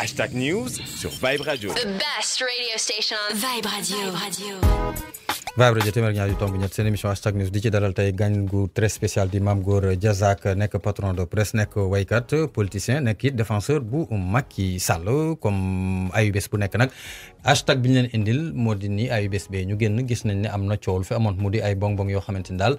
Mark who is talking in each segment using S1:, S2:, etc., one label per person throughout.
S1: #News sur Vibe Radio.
S2: The best radio station on Vibe Radio.
S3: Vibe Radio téeméer ñaar yu tomb ñett seen émission #News di ci dalal tey gan gu très spécial di Mame Gor Diazaka nekk patron de presse nekk waykat politicien nekk it défenseur bu Macky Sall comme ayubés bu nekk nag hashtag bi ñu leen indil moo di ni ayubés bee ñu génn gis nañ ne am na coow lu fi amoon mu di ay bong-bong yoo xamante ni daal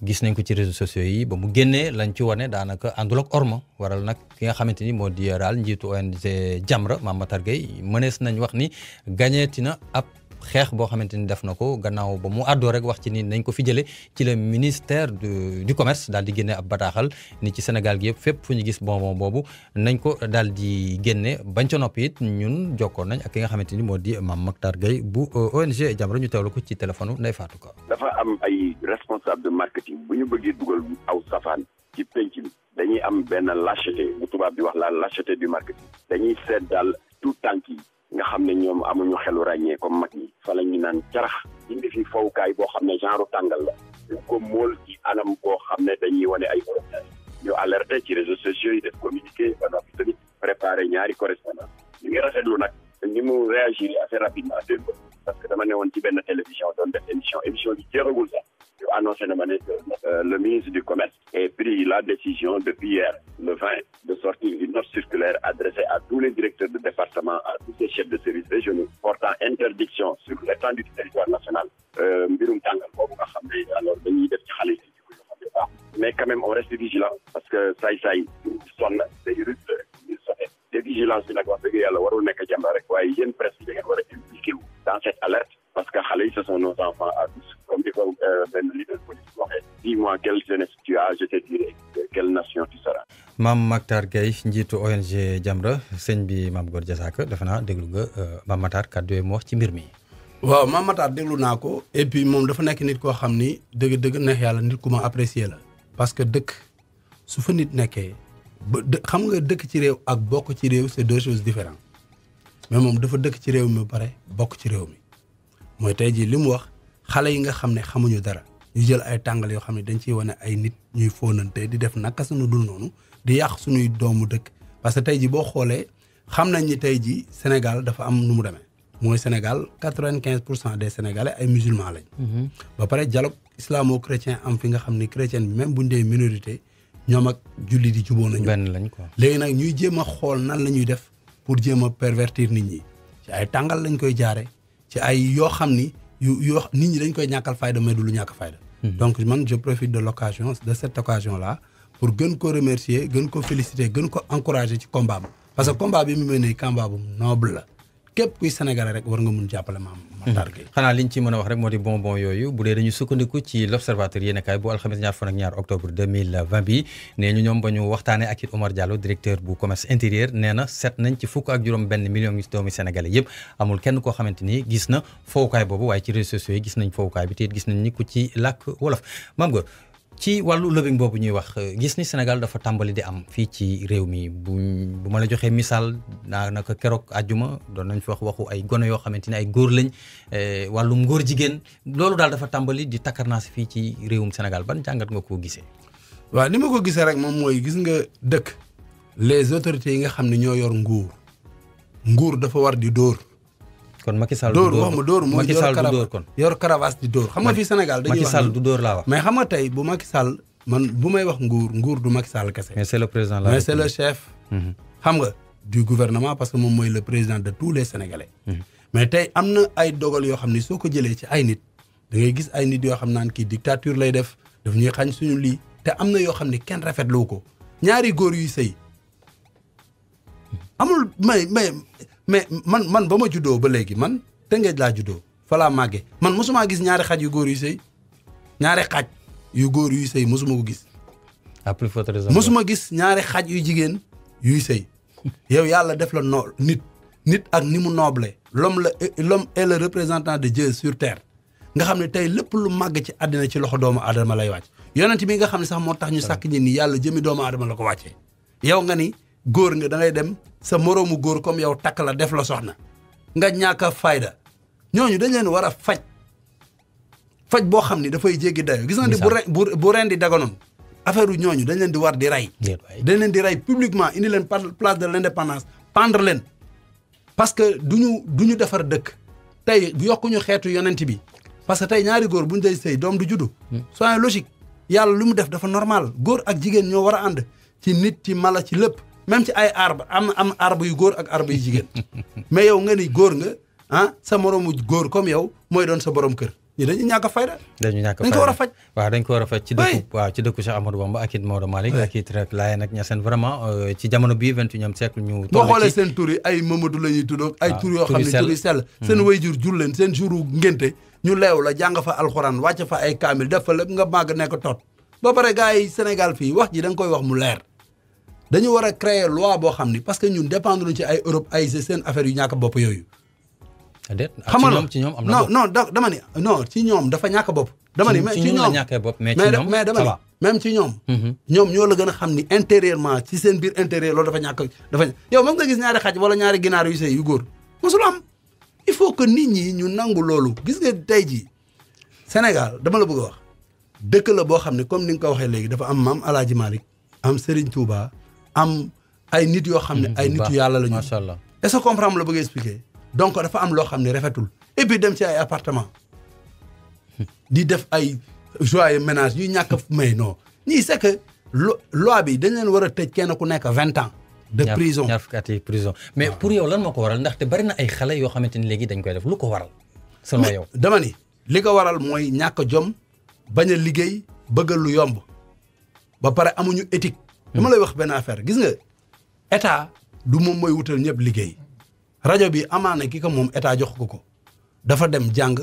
S3: gis nañ ko ci réseaux sociaux yi ba mu génnee lañ ci wane daanaka àndul ak orma waral nag ki nga xamante ni moo di daal njiitu ONG Jamra Mame Matar Gueye mënees nañ wax ni gañeeti na ab xeex boo xamante ni def na ko gannaaw ba mu àddoo rek wax ci ni nañ ko fi jëlee ci le ministère du commerce daal di génne ab bataaxal ni ci Sénégal gi yëpp fépp fu ñu gis bonbon boobu nañ ko daal di génne bañ ca noppi it ñun jokkoon nañ ak ki nga xamante ni moo di Mame Matar Gueye bu ONG Jamra ñu teewlu ko ci téléphone Ndeye Fatou Ka.
S4: dafa am ay responsable de marketing bu ñu bëggee dugal aw safaan ci penc bi dañuy am benn lâcheté bu tubaab di wax la lâcheté du marketing dañuy seet daal tout tànk yi nga xam ne ñoom amuñu xelu ràññee comme mag ñi fa la ñu naan carax indi fi fowukaay boo xam ne genre tàngal la ñu ko mool ci anam boo xam ne dañuy wane ay correspondance ñu alerté ci réseaux sociaux yi def communiqué ba noppi tamit préparé ñaari correspondance ñu ngi rafetlu nag ni mu réagir assez rapidement démb parce que dama ne woon ci benn télévision doon def émission bi jeexagul sax ñu annoncé na ma ne le ministre du commerce ait pris la décision depuis hier le 20 de sortir une note circulaire adressée à tous les directeurs de département, à tous les chefs de services régionaux portant interdiction sur l'étendue du territoire national mbirum tàngal boobu nga xam ne alors dañuy def ci xale yi ci ko yoo xam ne baax mais quand même on reste vigilant parce que saay-saay sonn day risque ngir soxe te vigilance bi nag wax dëgg yàlla warul nekk Jamra rek waaye yéen presse bi da ngeen war a impliqué wu dans cette alerte parce que xale yi ce sont nos enfants à tous comme di ko benn leader politique waxee dis-moi quelle jeunesse tu as je te dirai quelle nation tu seras.
S3: Mame Matar Gueye njiitu ONG Jamra sëñ bi Mame Gor Diazaka defe naa déglu nga Mame Matar kàddu yooyu mu wax ci mbir mi.
S5: waaw Mame Matar déglu naa ko et puis moom dafa nekk nit koo xam ni dëgg-dëgg neex yàlla nit ku ma apprécier la. parce que dëkk su fa nit nekkee ba xam nga dëkk ci réew ak bokk ci réew c'est deux choses différentes mais moom dafa dëkk ci réew mi ba pare bokk ci réew mi mooy tey jii li mu wax xale yi nga xam ne xamuñu dara ñu jël ay tàngal yoo xam ne dañ ciy wane ay nit ñuy fóonante di def naka suñu dul noonu di yàq suñuy doomu dëkk parce que tey jii boo xoolee xam nañ ni tey jii Sénégal dafa am nu mu demee mooy Sénégal 95% des Sénégalais ay musulmans lañ. ba pare dialogue islamo-chrétien am fi nga xam ni chrétien bi même bu ñu dee minorité ñoom ak julli di jubóo nañu.
S3: benn lañ quoi.
S5: léegi nag ñuy jéem a xool nan la ñuy def pour jéem a pervertir nit ñi ci ay tàngal lañ koy jaare ci ay yoo xam ni yoo nit ñi dañ koy ñàkkal fayda mais du lu ñàkk fayda. donc man je profite de l'occasion de cette occasion là pour gën ko remercier gën ko féliciter gën ko encourager ci combat bi parce que combat bi mu mel ni combat bu noble la képp kuy Sénégalais rek war nga mun jàppale Mame Matar Gueye.
S3: xanaa liñ ci mën a wax rek moo di bonbon yooyu bu dee dañu sukkandiku ci l'observateur yéenekaay bu alxames ñaar fan ak ñaar octobre 2020 bi nee ñu ñoom ba ñu waxtaanee ak it Omar Diallo directeur bu commerce intérieur nee na seet nañ ci fukk ak juróom benn million ngi doomi Sénégalais yëpp amul kenn koo xamante ni gis na fowukaay boobu waaye ci réseaux sociaux yi gis nañ fowukaay bi te it gis nañ ni ku ci làkk wolof Mame Gor ci wàllu lobbying boobu ñuy wax gis ni Sénégal dafa tàmbali di am fii ci réew mi bu ma la joxee misaal naka keroog àjjuma doon nañ fi wax waxu ay gone yoo xamante ni ay góor lañ wàllum góor jigéen loolu daal dafa tàmbali di takkarnaas fii ci réewum Sénégal ban jàngat nga ko gisee.
S5: waaw ni ma ko gisee rek moom mooy gis nga dëkk les autorités yi nga xam ne ñoo yor nguur dafa war di dóor.
S3: kon Macky Sall
S5: dóor wax ma dóor mooy yor caravage di dóor xam nga fii Sénégal dañuy wax
S3: Macky Sall du dóor laa wax
S5: mais xam nga tey bu Macky Sall man bu may wax nguur du Macky Sall kese
S3: mais c'est le président
S5: mais c'est le chef xam nga du gouvernement parce que moom mooy le président de tous les Sénégalais mais tey am na ay dogal yoo xam ne soo ko jëlee ci ay nit da ngay gis ay nit yoo xam naan kii dictature lay def daf ñuy xañ suñu lii te am na yoo xam ne kenn rafetlu ko ñaari góor yuy sëy amul mais man ba ma juddoo ba léegi man Tëngéej laa juddoo fa laa màggee man mosumaa gis ñaari xaj yu góor yu sëy ñaari xaj yu góor yuy sëy mosuma ko gis.
S3: à plus forte raison
S5: mosuma gis ñaari xaj yu jigéen yuy sëy yow yàlla def la nit ak ni mu noble l'homme est le représentant de Dieu sur terre nga xam ne tey lépp lu màgg ci àddina ci loxo doomu aadama lay wàcc yonent bi nga xam ne sax moo tax ñu sàkk ñi ni yàlla jëmi doomu aadama la ko wàccee yow nga ni góor nga da ngay dem sa moroomu góor comme yow takk la def la soxna nga ñàkk a fayda ñooñu dañ leen war a faj boo xam ni dafay jéggi dayo gis nga ni bu ren di daganoon affaire ñooñu dañ leen di war di rey dañ leen di rey publiquement indi leen place de l'indépendance pendre leen parce que duñu defar dëkk tey yokkuñu xeetu yonent bi parce que tey ñaari góor bu ñu day sëy doom du juddu soyez logique yàlla lu mu def dafa normal góor ak jigéen ñoo war a ànd ci nit ci mala ci lépp même ci ay arbre am arbre yu góor ak arbre yu jigéen mais yow nga ni góor nga sa moroomu góor comme yow mooy doon sa borom kër ñi dañu ñàkk a fayda dañ ko war a faj
S3: waaw dañ ko war a faj ci dëkku waaw ci dëkku Cheikh Ahmadou Bamba ak it Maodo Malick ak it rek Laayeen ak Ñaseen vraiment ci jamono bii 21e siècle ñu
S5: boo xoolee seen tur yi ay Mamadou la ñuy tudd ay tur yoo xam ne tur yi sell seen wayjur jur leen seen jouru ngénte ñu leew la jàng fa alxuraan wàcc fa ay kaamil def fa lépp nga màgg nekk tot ba pare gars yi Sénégal fii wax ji da nga koy wax mu leer dañu war a créer loi boo xam ni parce que ñun dépendre ci ay Europe ay seen affaire yu ñàkk bopp yooyu
S3: xam nga ci ñoom am na
S5: non dama ni non ci ñoom dafa ñàkk bopp dama ni mais ci ñoom
S3: ñàkkee bopp mais ci ñoom
S5: mais dama ni même ci ñoom ñoom ñoo la gën a xam ni intérieurement ci seen biir intérieur loolu dafa ñàkk dafa yow mos nga gis ñaari xaj wala ñaari ginaar yu sëy yu góor mosul am il faut que nit ñi ñu nangu loolu gis nga tey jii Sénégal dama la bëgg a wax dëkk la boo xam ne comme ni nga ko waxee léegi dafa am maam El Hadj Malick am Serigne Touba am ay nit yoo xam ne ay nitu yàlla la ñu
S3: macha allah
S5: est-ce que comprendre la bëgg expliquer donc dafa am loo xam ne rafetul et puis dem ci ay appartement di def ay joyeux ménage yu ñàkk may non ñii c'est que loi bi dañ leen war a tëj kenn ku nekk 20 ans de prison
S3: ñaar fukki at yi prison mais pour yow lan moo ko waral ndaxte bari na ay xale yoo xamante ni léegi dañ koy def lu ko waral selon yow
S5: dama ni li ko waral mooy ñàkk jom bañ a liggéey bëgg lu yomb ba pare amuñu éthique dama lay wax benn affaire gis nga état du moom mooy wutal ñëpp liggéey rajo bi amaana ki ko moom état jox ko dafa dem jàng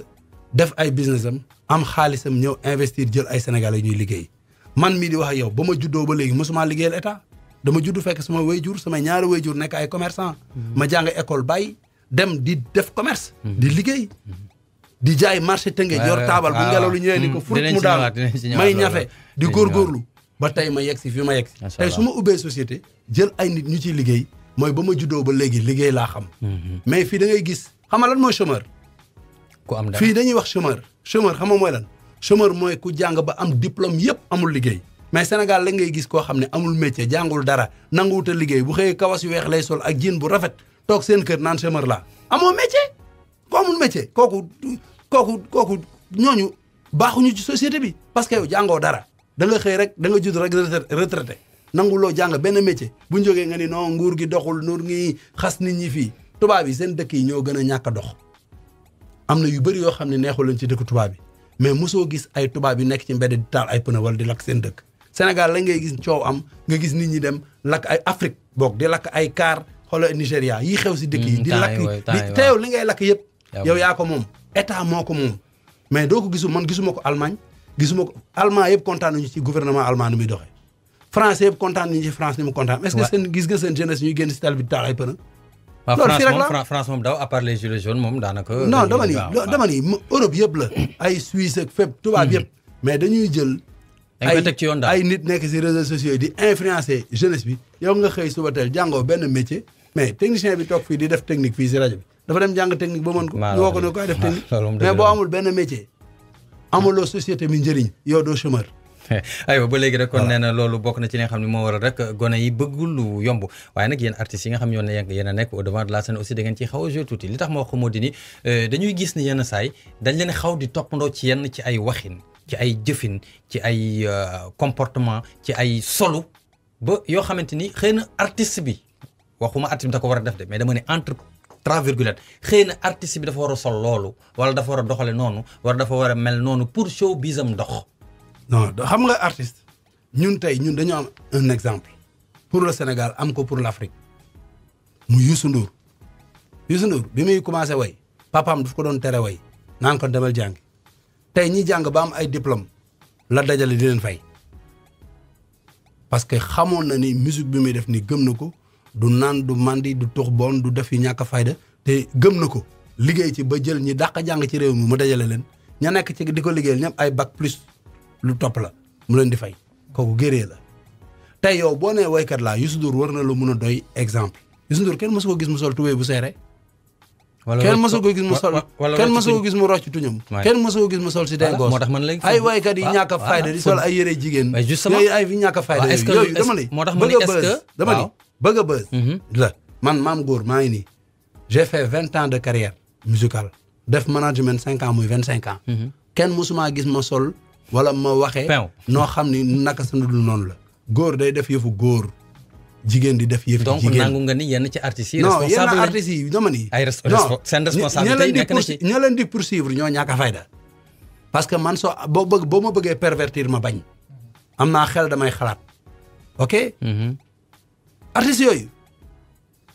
S5: def ay business am xaalisam ñëw investir jël ay sénégalais ñuy liggéey man mii di wax ak yow ba ma juddoo ba léegi mosuma liggéeyal état dama judd fekk sama wayjur sama ñaari wayjur nekk ay commerçant ma jàng école bàyyi dem di def commerce di liggéey di jaay marché tënge yor taabal bu ngelaw lu ñëwee ni ko furut mu daal may ñafe di góorgóorlu ba tey ma yegg si fi ma yegg si tey su ma ubbee société jël ay nit ñu ciy liggéey mooy ba ma juddoo ba léegi liggéey laa xam mais fii da ngay gis xam nga lan mooy chômeur
S3: ku am dara
S5: fii dañuy wax chômeur xam nga mooy lan chômeur mooy ku jàng ba am diplôme yëpp amul liggéey mais Sénégal la ngay gis koo xam ne amul métier jàngul dara nanguwut a liggéey bu xëyee kawas yu weex lay sol ak jean bu rafet toog seen kër naan chômeur laa amoo métier ku amul métier kooku ñooñu baaxuñu ci société bi parce que yow jàngoo dara da nga xëy rek da nga judd rek retraité nanguloo jàng benn métier bu ñu jógee nga ni non nguur gi doxul nguur gi xas nit ñi fii tubaab yi seen dëkk yi ñoo gën a ñàkk a dox am na yu bëri yoo xam ne neexul leen ci dëkk tubaab yi mais mosoo gis ay tubaab yi nekk ci mbedd di taal ay pneu wala di lakk seen dëkk Sénégal la ngay gis coow am nga gis nit ñi dem lakk ay Afrique boog di lakk ay car xoolal Nigéria yi xew si dëkk yi di lakk te yow li ngay lakk yëpp yow yaa ko moom état moo ko moom mais doo ko gisu man gisuma ko Allemagne gisuma ko allemand yëpp kontaan nañu ci gouvernement allemand ni muy doxee français yëpp kontaan nañu ci France ni mu kontaan est-ce que seen gis nga seen jeunesse ñuy génn si tal bi di taal ay pneu
S3: France moom daw à part les gilets jaunes moom daanaka
S5: non dama ni Europe yëpp la ay Suisse ak fépp tubaab yëpp mais dañuy jël ay nit nekk si réseaux sociaux yi di influencer jeunesse bi yow nga xëy suba teel jàngoo benn métier mais technicien bi toog fii di def technique fii si rajo bi dafa dem jàng technique ba mën ko ñu woo ko ne koy def technique mais boo amul benn métier amuloo société mi njëriñ yow doo chômeur
S3: aywa ba léegi rek kon nee na loolu bokk na ci li nga xam ne moo waral rek gone yi bëggul lu yomb waaye nag yéen artistes yi nga xam ne yéen a nekk au devant de la scène aussi da ngeen ciy xaw a jouer tuuti li tax ma wax ko moo di ni dañuy gis ni yenn saay dañ leen xaw di toppandoo ci yenn ci ay waxin ci ay jëfin ci ay comportement ci ay solu ba yoo xamante ni xëy na artiste bi waxuma artiste bi da ko war a def de mais dama ne entre 3 virgulette xëy na artiste bi dafa war a sol loolu wala dafa war a doxale noonu wala dafa war a mel noonu pour show bisam dox.
S5: non xam nga artiste ñun tey ñun dañoo am un exemple pour le Sénégal am ko pour l'Afrique mu Youssou Ndour bi muy commencé way papaam daf ko doon tere way naan ko demal jàngi tey ñi jàng ba am ay diplôme la dajale di leen fay parce que xamoon na ni musique bi muy def ni gëm na ko du naan du mandi du tux bon du def yi ñàkk fayda te gëm na ko liggéey ci ba jël ñi dàq jàng ci réew mi mu dajale leen ña nekk ci di ko liggéeyal ñëpp ay bac plus lu topp la mu leen di fay kooku géree la tey yow boo nee waykat laa Youssou Ndour war na lu mun a doy exemple Youssou Ndour kenn mësu ko gis mu sol tubéy bu seere kenn mësu ko gis mu sol kenn mësu ko gis mu rocc tuñam kenn mësu ko gis mu sol si den goos ay waykat yi ñàkk a fayda di sol ay yére jigéen yooyu ay fi ñàkk a fayda yooyu dama ne bëgg a bës la man maam góor maa ngi nii j'ai fait 20 ans de carrière musicale def management 5 ans muy 25 ans. kenn musuma gis ma sol wala ma waxee. noo xam ni naka sa dul noonu la. góor day def yëfu góor. jigéen di def yëfu jigéen
S3: donc nangu nga ni yenn ci artistes yi.
S5: non yenn artistes yi dama ni.
S3: ay seen responsabilité nekk na ci
S5: ña leen di poursuivre ñoo ñàkk a fayda. parce que man soo boo ma bëggee pervertir ma bañ. am naa xel damay xalaat. ok. artistes yooyu.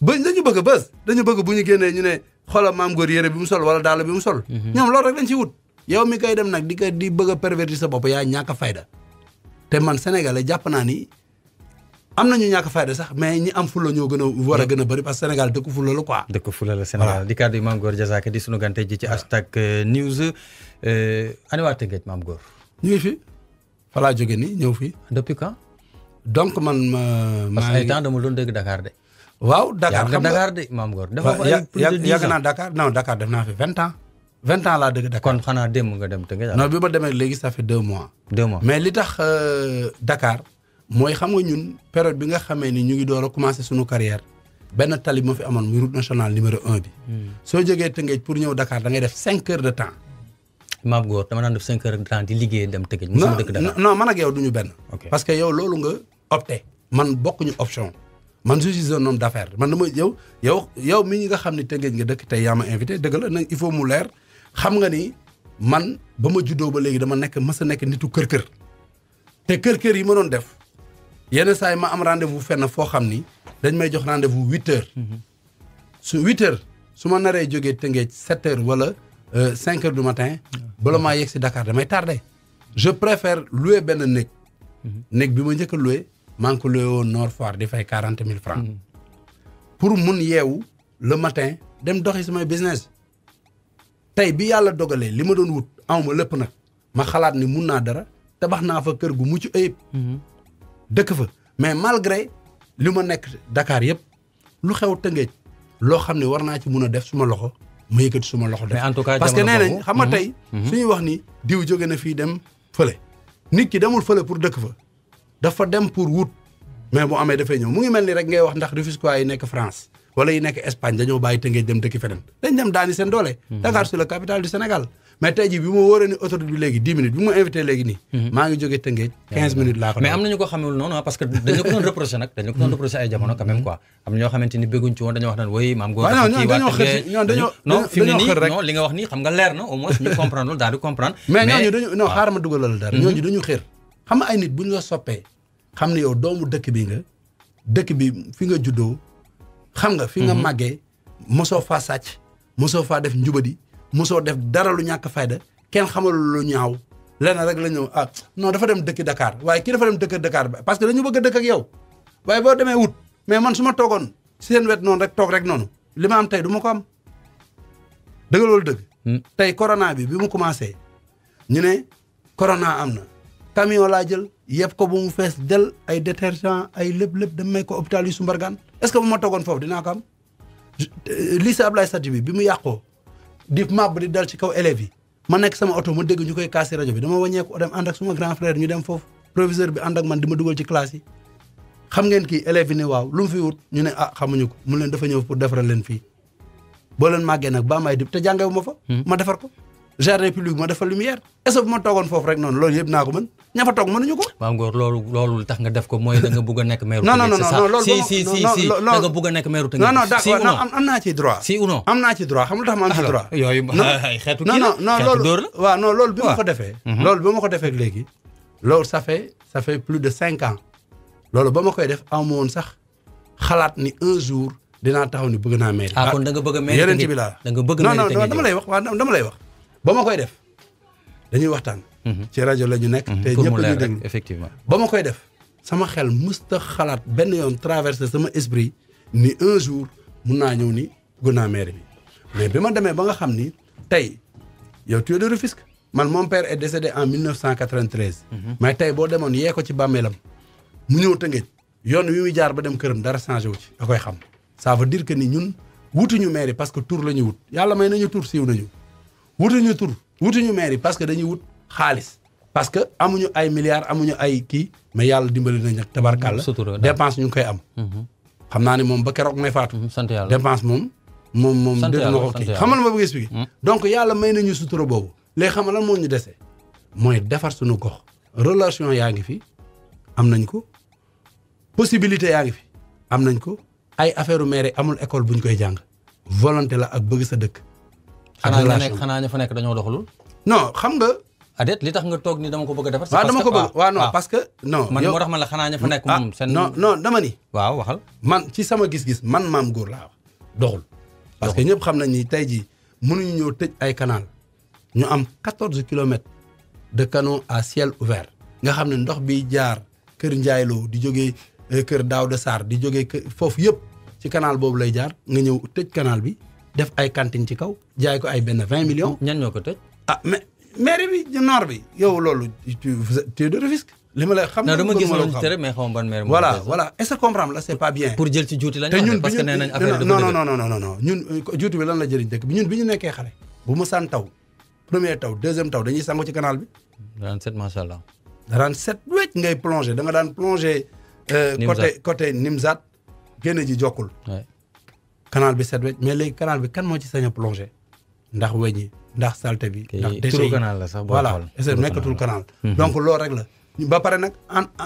S5: dañu bëgg a bës dañu bëgg bu ñu génnee ñu ne xoolal Mame Goor yére bi mu sol wala daal bi mu sol. ñoom loolu rek lañ ci wut. yow mi koy dem nag di bëgg a pervertir sa bopp yaa ñàkk a fayda. te man sénégalais jàpp naa ni am nañu ñàkk fayda sax mais ñi am fulla ñoo gën a war a gën a bëri parce que Sénégal dëkku fulla la quoi.
S3: dëkku fulla la Sénégal di kàddu yi Mame Goor Diazaka di sunu gante ji ci hashtag news ani waa Tëngéej Mame Goor.
S5: ñu ngi fi fa laa jóge nii ñëw fii.
S3: depuis quand.
S5: donc man
S3: parce que ay temps dama doon dégg Dakar de.
S5: waaw Dakar
S3: xam nga Dakar de Mame Goor. dafa fa ay plus de 10 ans
S5: yàgg naa Dakar non Dakar def naa fi 20 ans. 20 ans laa dëgg Dakar
S3: kon xanaa démb nga dem Tëngéej.
S5: non bi ma demee léegi ça fait 2 mois.
S3: 2 mois
S5: mais li tax Dakar mooy xam nga ñun période bi nga xamee ni ñu ngi door a commencé suñu carrière benn tali moo fi amoon muy route nationale numéro 1 bi. soo jógee Tëngéej pour ñëw Dakar da ngay def 5 heures de temps.
S3: Mame Goor dama daan def 5 heures de temps di liggéey dem Tëngéej. mosuma dëkk Dakar
S5: non man ak yow du ñu benn.
S3: ok
S5: parce que yow loolu nga opté. man bokkuñu option. man je suis un homme d'affaires man dama yow mi nga xam ne Tëngéej nga dëkk tey yaa ma invité dëgg la nag il faut mu leer. xam nga ni man ba ma juddoo ba léegi dama mës a nekk nitu kër-kër te kër-kër yi ma doon def yenn saa yi ma am rendez-vous fenn foo xam ni dañ may jox rendez-vous 8 heures. su 8 heures su ma naree jógee Tëngéej 7 heures wala 5 heures du matin bala maa yegg si Dakar damay tardé. je préfère louer benn néeg. néeg bi ma njëkk a loué maa ngi ko loué woon Nord Foire di fay 40 000 francs. pour mun yeewu le matin dem doxi samay business. tey bi yàlla dogalee li ma doon wut awma lépp nag ma xalaat ni mun naa dara tabax naa fa kër gu mucc ayib. dëkk fa mais malgré li ma nekk Dakar yëpp lu xew Tëngéej loo xam ne war naa ci mun a def suma loxo ma yëkkati suma loxo def.
S3: mais en tout cas
S5: parce que nee nañ xam nga tey. suñuy wax ni diw jóge na fii dem fële. nit ki demul fële pour dëkk fa dafa dem pour wut mais bu amee dafay ñëw mu ngi mel ni rek ngay wax ndax Rufisquois yi nekk France. wala yi nekk Espagne dañoo bàyyi Tëngéej dem dëkki feneen dañ dem daani seen doole. Dakar c'est la capitale du Sénégal. mais tey jii bi ma wóoree ni autoroute bi léegi 10 minutes bi ma invité léegi nii. maa ngi jógee Tëngéej 15 minutes laa ko.
S3: mais am na ñu ko xamul noonu parce que dañu ko doon reproché nag dañu ko doon reproché ay jamono quand même quoi am na ñoo xamante ni bëgguñ ci woon dañoo wax naan woy Mame Goor.
S5: waaw dañoo
S3: fi mu ne nii non li nga wax nii xam nga leer na au moins ñu comprendre loolu daal di comprendre.
S5: mais ñooñu dañu non xaaral ma dugalal dara. ñooñu dañu xër xam nga ay nit bu ñu la soppee xam ne yow doomu dëkk bi nga dëkk bi fi nga juddoo xam nga fi nga màggee mosoo faa sàcc mosoo faa def njubadi mosoo def dara lu ñàkk fayda kenn xamal lu ñaaw lenn rek la ñëw non dafa dem dëkki Dakar waaye kii dafa dem dëkk Dakar parce que dañu bëgg a dëkk ak yow waaye boo demee wut mais man su ma toogoon seen wet noonu rek toog rek noonu li ma am tey du ma ko am dëgg loolu dëgg. tey corona bi mu commencé ñu ne corona am na camion laa jël yëpp ko bu mu fees del ay détergent ay lépp dem may ko hôpital yu Sumbargaan est-ce que bu ma toogoon foofu dinaa ko am lycée Ablaye Sadji bi mu yàqoo di màbb di dal ci kaw élèves yi ma nekk sama oto ma dégg ñu koy kaasi rajo bi dama wàññeeku dem ànd ak suma grand frère ñu dem foofu proviseur bi ànd ak man di ma dugal ci classe yi xam ngeen kii élèves yi ne waaw lu mu fi wut ñu ne xamuñu ko mu leen dafa ñëw pour defaral leen fii boo leen màggee nag ba may dib te jàngewu ma fa ma defar ko jardin public ma defal lumière est-ce que bu ma toogoon foofu rek noonu loolu yëpp naa ko mën ña fa toog mënuñu ko.
S3: Mame Goor loolu tax nga def ko mooy da nga bëgg a nekk maire.
S5: non loolu
S3: si da nga bëgg a nekk maire Tëngéej.
S5: non d'accord am naa ci droit.
S3: si ou non
S5: am naa ci droit xam lu tax ma am ci droit.
S3: yooyu xeetu kii la
S5: non loolu waaw non loolu bi ma ko defee. loolu bi ma ko defee léegi. loolu ça fait plus de 5 ans. loolu ba ma koy def amu woon sax xalaat ni un jour dinaa taxaw ni bëgg naa maire.
S3: kon da nga bëgg a maire
S5: yeneen ci bi laa
S3: da nga bëgg a maire Tëngéej
S5: non dama lay wax waaw dama lay wax. ba ma koy def dañuy waxtaan. ci rajo la ñu nekk. te ñëpp ñu déglu
S3: effectivement.
S5: ba ma koy def sama xel mësta xalaat benn yoon traversé sama esprit ni un jour mun naa ñëw ni bëgg naa maire bi mais bi ma demee ba nga xam ni tey yow tu es de Rufisque man mon père est décédé en 1993. mais tey boo demoon yee ko ci bàmmeelam mu ñëw Tëngéej yoon wi muy jaar ba dem këram dara changé wu ci da koy xam ça veut dire que ni ñun wutuñu maire parce que tur la ñu wut yàlla may nañu tur siiw nañu. wutuñu maire parce que dañuy wut xaalis parce que amuñu ay milliards amuñu ay kii mais yàlla dimbali nañ nag tabarkàlla dépense ñu ngi koy am xam naa ne moom ba keroog may faatu
S3: sant yàlla
S5: dépense moom moom
S3: sant
S5: dégg
S3: yàlla,
S5: ma ko
S3: sant
S5: kii
S3: yàlla.
S5: xamal ma bëgg expliquer donc yàlla may nañu sutura boobu léegi xam nga lan moo ñu dese mooy defar suñu gox relation yaa ngi fi am nañ ko possibilité yaa ngi fi am nañ ko ay affaire maire amul école bu ñu koy jàng volonté la ak bëgg sa dëkk ak relation
S3: xanaa ña fa nekk dañoo doxalul.
S5: non xam nga
S3: adet li tax nga toog ni dama ko bëgg a defar.
S5: waaw dama ko bëgg waaw non parce que non
S3: man
S5: yow
S3: moo tax man la xanaa ña fa nekk moom seen.
S5: non dama ni
S3: waaw waxal.
S5: man ci sama gis-gis man Mame Gor laa wax doxul parce que ñëpp xam nañ ni tey jii mënuñu ñëw tëj ay canal ñu am 14 kilomètres de canaux à ciel ouvert nga xam ne ndox bi jaar kër Njaayloo di jógee kër Daouda Sarr di jógee kër foofu yëpp ci canal boobu lay jaar nga ñëw tëj canal bi def ay cantine ci kaw jaay ko ay benn 20 millions.
S3: ñan ñoo ko tëj.
S5: ah mais mairie bi nord bi yow loolu tu de Rufisque li ma lay xam.
S3: non dama gis loolu tere mais xaw ma ban maire.
S5: voilà est-ce que comprendre la c'est pas bien.
S3: pour jël ci juuti lañ
S5: te ñun
S3: parce que nee nañ affaire bi
S5: non ñun juuti bi lan la jëriñ dëkk bi ñun bi ñu nekkee xale bu mu saan taw premier taw deuxième taw dañuy sangu ci canal bi.
S3: 37 macha allah.
S5: 37 wecc ngay plongé da nga daan plongé. côté Nimzat génn ji jokkul. canal bi set wecc mais léegi canal bi kan moo ci sañ a plongé ndax weñ yi ndax salte bi. ndax déchets yi
S3: canal la sax
S5: voilà est-ce que nekkatul canal. donc loolu rek la. ba pare nag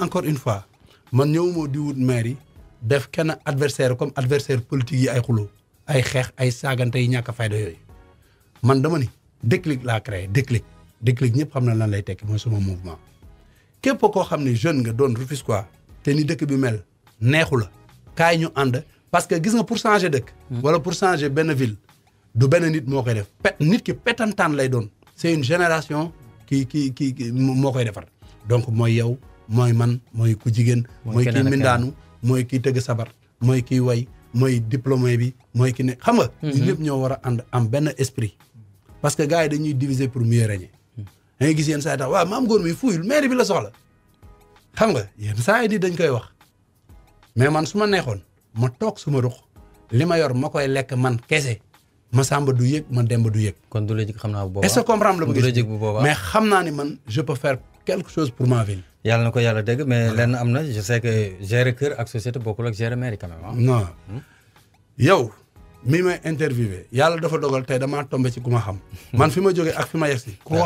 S5: encore une fois man ñëwuma di wut maire yi def kenn adversaire comme adversaire politique yi ay xuloo ay xeex ay saagante yi ñàkk a fayda yooyu man dama ni déclic laa créé déclic ñëpp xam na lan lay tekki mooy suma mouvement. képp koo xam ne jeune nga doon Rufisquois te ni dëkk bi mel neexu la kaay ñu ànd parce que gis nga pour changer dëkk. wala pour changer benn ville du benn nit moo koy def nit ki pétantaan lay doon. c'est une génération ki moo koy defar donc mooy yow mooy man mooy ku jigéen. mooy kii mindaanu mooy kii tëgg sabar mooy kii way mooy diplômé bi mooy ki ne xam nga. ñëpp ñoo war a ànd am benn esprit. parce que gars yi dañuy diviser pour mieux régner. da ngay gis yenn saa yi tax waaw Mame Gor mi fuyul mairie bi la soxla xam nga yenn saa yi di dañ koy wax mais man su ma neexoon ma toog suma ruq li ma yor ma koy lekk man kese ma sàmba du yëg ma demba du yëg.
S3: kon du la jig xam naa bu boobaa
S5: est-ce que comprendre la
S3: bu boobaa
S5: mais xam naa ni man je peux faire quelque chose pour ma ville.
S3: yàlla na ko yàlla dégg mais lenn am na je sais que gérer kër ak société bokkul ak gérer mairie quand même.
S5: non yow mi may interviewé yàlla dafa dogal tey damaa tombé ci ku ma xam man fi ma jógee ak fi ma yegg si ku ko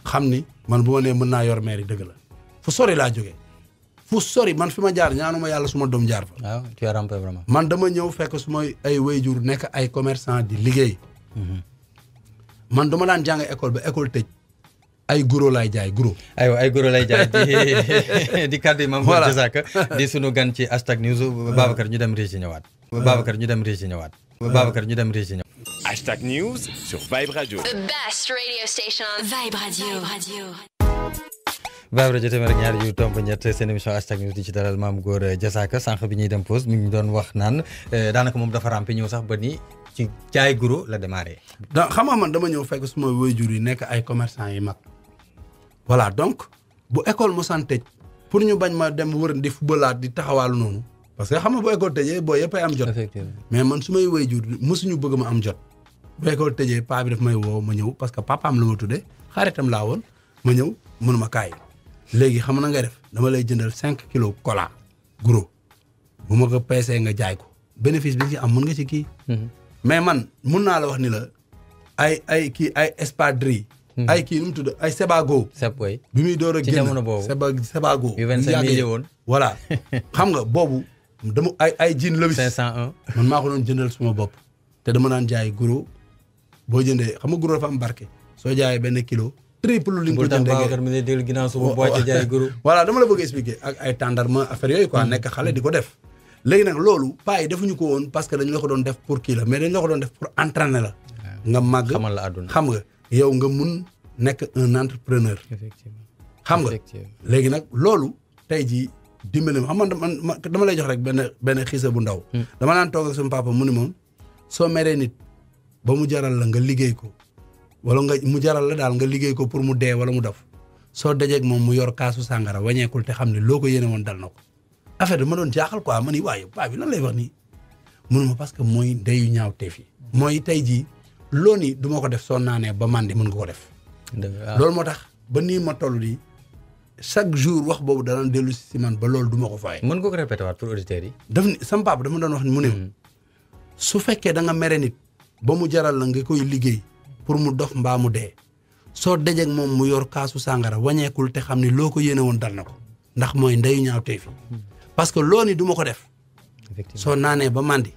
S5: xam ni man bu ma nee mën naa yor mairie dëgg la fu sori laa jógee fu sori man fi ma jaar ñaanuma yàlla suma doom jaar fa.
S3: waaw tu as rampé vraiment.
S5: man dama ñëw fekk su ma ay wayjur nekk ay commerçant di liggéey. man dama daan jàng école ba école tëj ay guro laay jaay guro.
S3: aywa ay guro lay jaay di kàddu yi Mame Gor Diazaka di sunu gan ci hashtag news Babacar ñu dem régi ñëwaat. Babacar ñu dem régi ñëwaat. Babacar ñu dem régi ñëwaat.
S1: Hashtag News sur Vibe Radio.
S2: The best radio station on Vibe Radio.
S3: Vibe Radio téeméer ak ñaar yu tomb ñett seen émission hashtag news di ci dalal Mame Gor Diazaka sànq bi ñuy dem pause mi ngi doon wax naan daanaka moom dafa rampe ñëw sax ba ni ci jaay guro la démarré.
S5: xam nga man dama ñëw fekk suma waajur yi nekk ay commerçant yi mag. voilà donc bu école mosaan tëj pour ñu bañ ma dem wër di footballaat di taxawaalu noonu parce que xam nga bu école tëjee boo yëpp ay am jot.
S3: effectivement
S5: mais man su may waajur mosuñu bëgg ma am jot. bu école tëjee paa bi daf may woo ma ñëw parce que papaam la ma tuddee xaritam laa woon ma ñëw mënuma kaay léegi xam na ngay def dama lay jëndal 5 kilos cola gros bu ma ko peesee nga jaay ko bénéfice bi ci am mën nga ci kii. mais man mun naa la wax ni la ay kii ay espadrille. ay kii nu mu tudd ay Sebago.
S3: Sebway
S5: bi muy door a génn
S3: ci jamono boobu
S5: Sebago.
S3: yu 25 millions woon.
S5: voilà xam nga boobu dama ay jean Levi's
S3: 501.
S5: man maa ko doon jëndal suma bopp. te dama naan jaay gros boo jëndee xam nga gros dafa am barke soo jaayee benn kilo. triple li nga ko jëndee
S3: Babacar mi lay déglu ginnaaw suba boo ci jaay gros.
S5: voilà dama la bëgg expliquer ak ay tàndarma affaire yooyu quoi nekk xale di ko def. léegi nag loolu paa yi defuñu ko woon parce que dañu la ko doon def pour kii la mais dañu la ko doon def pour entraîner la. nga màgg
S3: xamal la àdduna
S5: xam nga yow nga mun nekk un entrepreneur.
S3: effectivement
S5: xam nga léegi nag loolu tey jii dimbali ma xam man dama lay jox rek benn xiisa bu ndaw. dama naan toog ak sama papa mu ni moom soo meree nit ba mu jaral la nga liggéey ko wala nga mu jaral la daal nga liggéey ko pour mu dee wala mu def soo dajeeg moom mu yor kaasu sàngara wañeekul te xam ne loo ko yéene woon dal na ko. affaire dama doon jaaxal quoi ma ni waaye paa bi lan lay wax nii mënuma parce que mooy ndeyu ñaaw teef yi mooy tey jii loo ni du ma ko def soo naanee ba màndi mën nga ko def. loolu moo tax ba nii ma toll nii chaque jour wax boobu dana dellu si man ba loolu du ma ko faaye.
S3: mën nga ko répété waat pour auditeurs yi.
S5: daf ni sama papa dama doon wax ni mu ne su fekkee da nga mere nit ba mu jaral la nga koy liggéey pour mu dof mbaa mu dee soo dajeeg moom mu yor kaasu sàngara wañeekul te xam ni loo ko yéene woon dal na ko ndax mooy ndeyu ñaaw tey fi parce que loo ni du ma ko def soo naanee ba màndi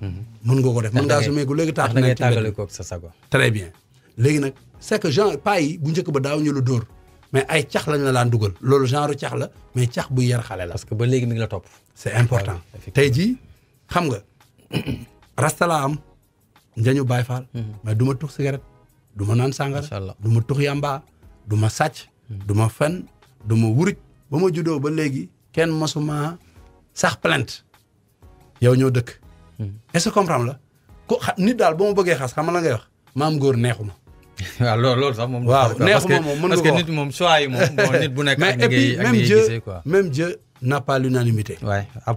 S5: mën nga ko def mën ngaa sumeeku léegi tax
S3: da ngay tàggale ko sa sago
S5: très bien léegi nag c'est que genre pas yi bu njëkk ba daaw ñu la dóor mais ay cax lañ la daan dugal loolu genre cax la mais cax bu yar xale la
S3: parce que ba léegi mi ngi la topp
S5: c'est important tey jii xam nga rasta laa am njañu Baay Faal mais du ma tux cigarette du ma naan sàngara du ma tux yamba du ma sàcc du ma fen du ma wuruj ba ma juddoo ba léegi kenn mosuma sax plainte yow ñoo dëkk est-ce que comprendre la ko nit daal ba ma bëggee xas xam la ngay wax maam góor neexuma
S3: waaw loolu sax moom
S5: waaw neexuma moom mën nga ko
S3: parce que nit moom choix yi moom bon nit bu nekk ak ngay gisee quoi
S5: même Dieu n'a pas l'unanimité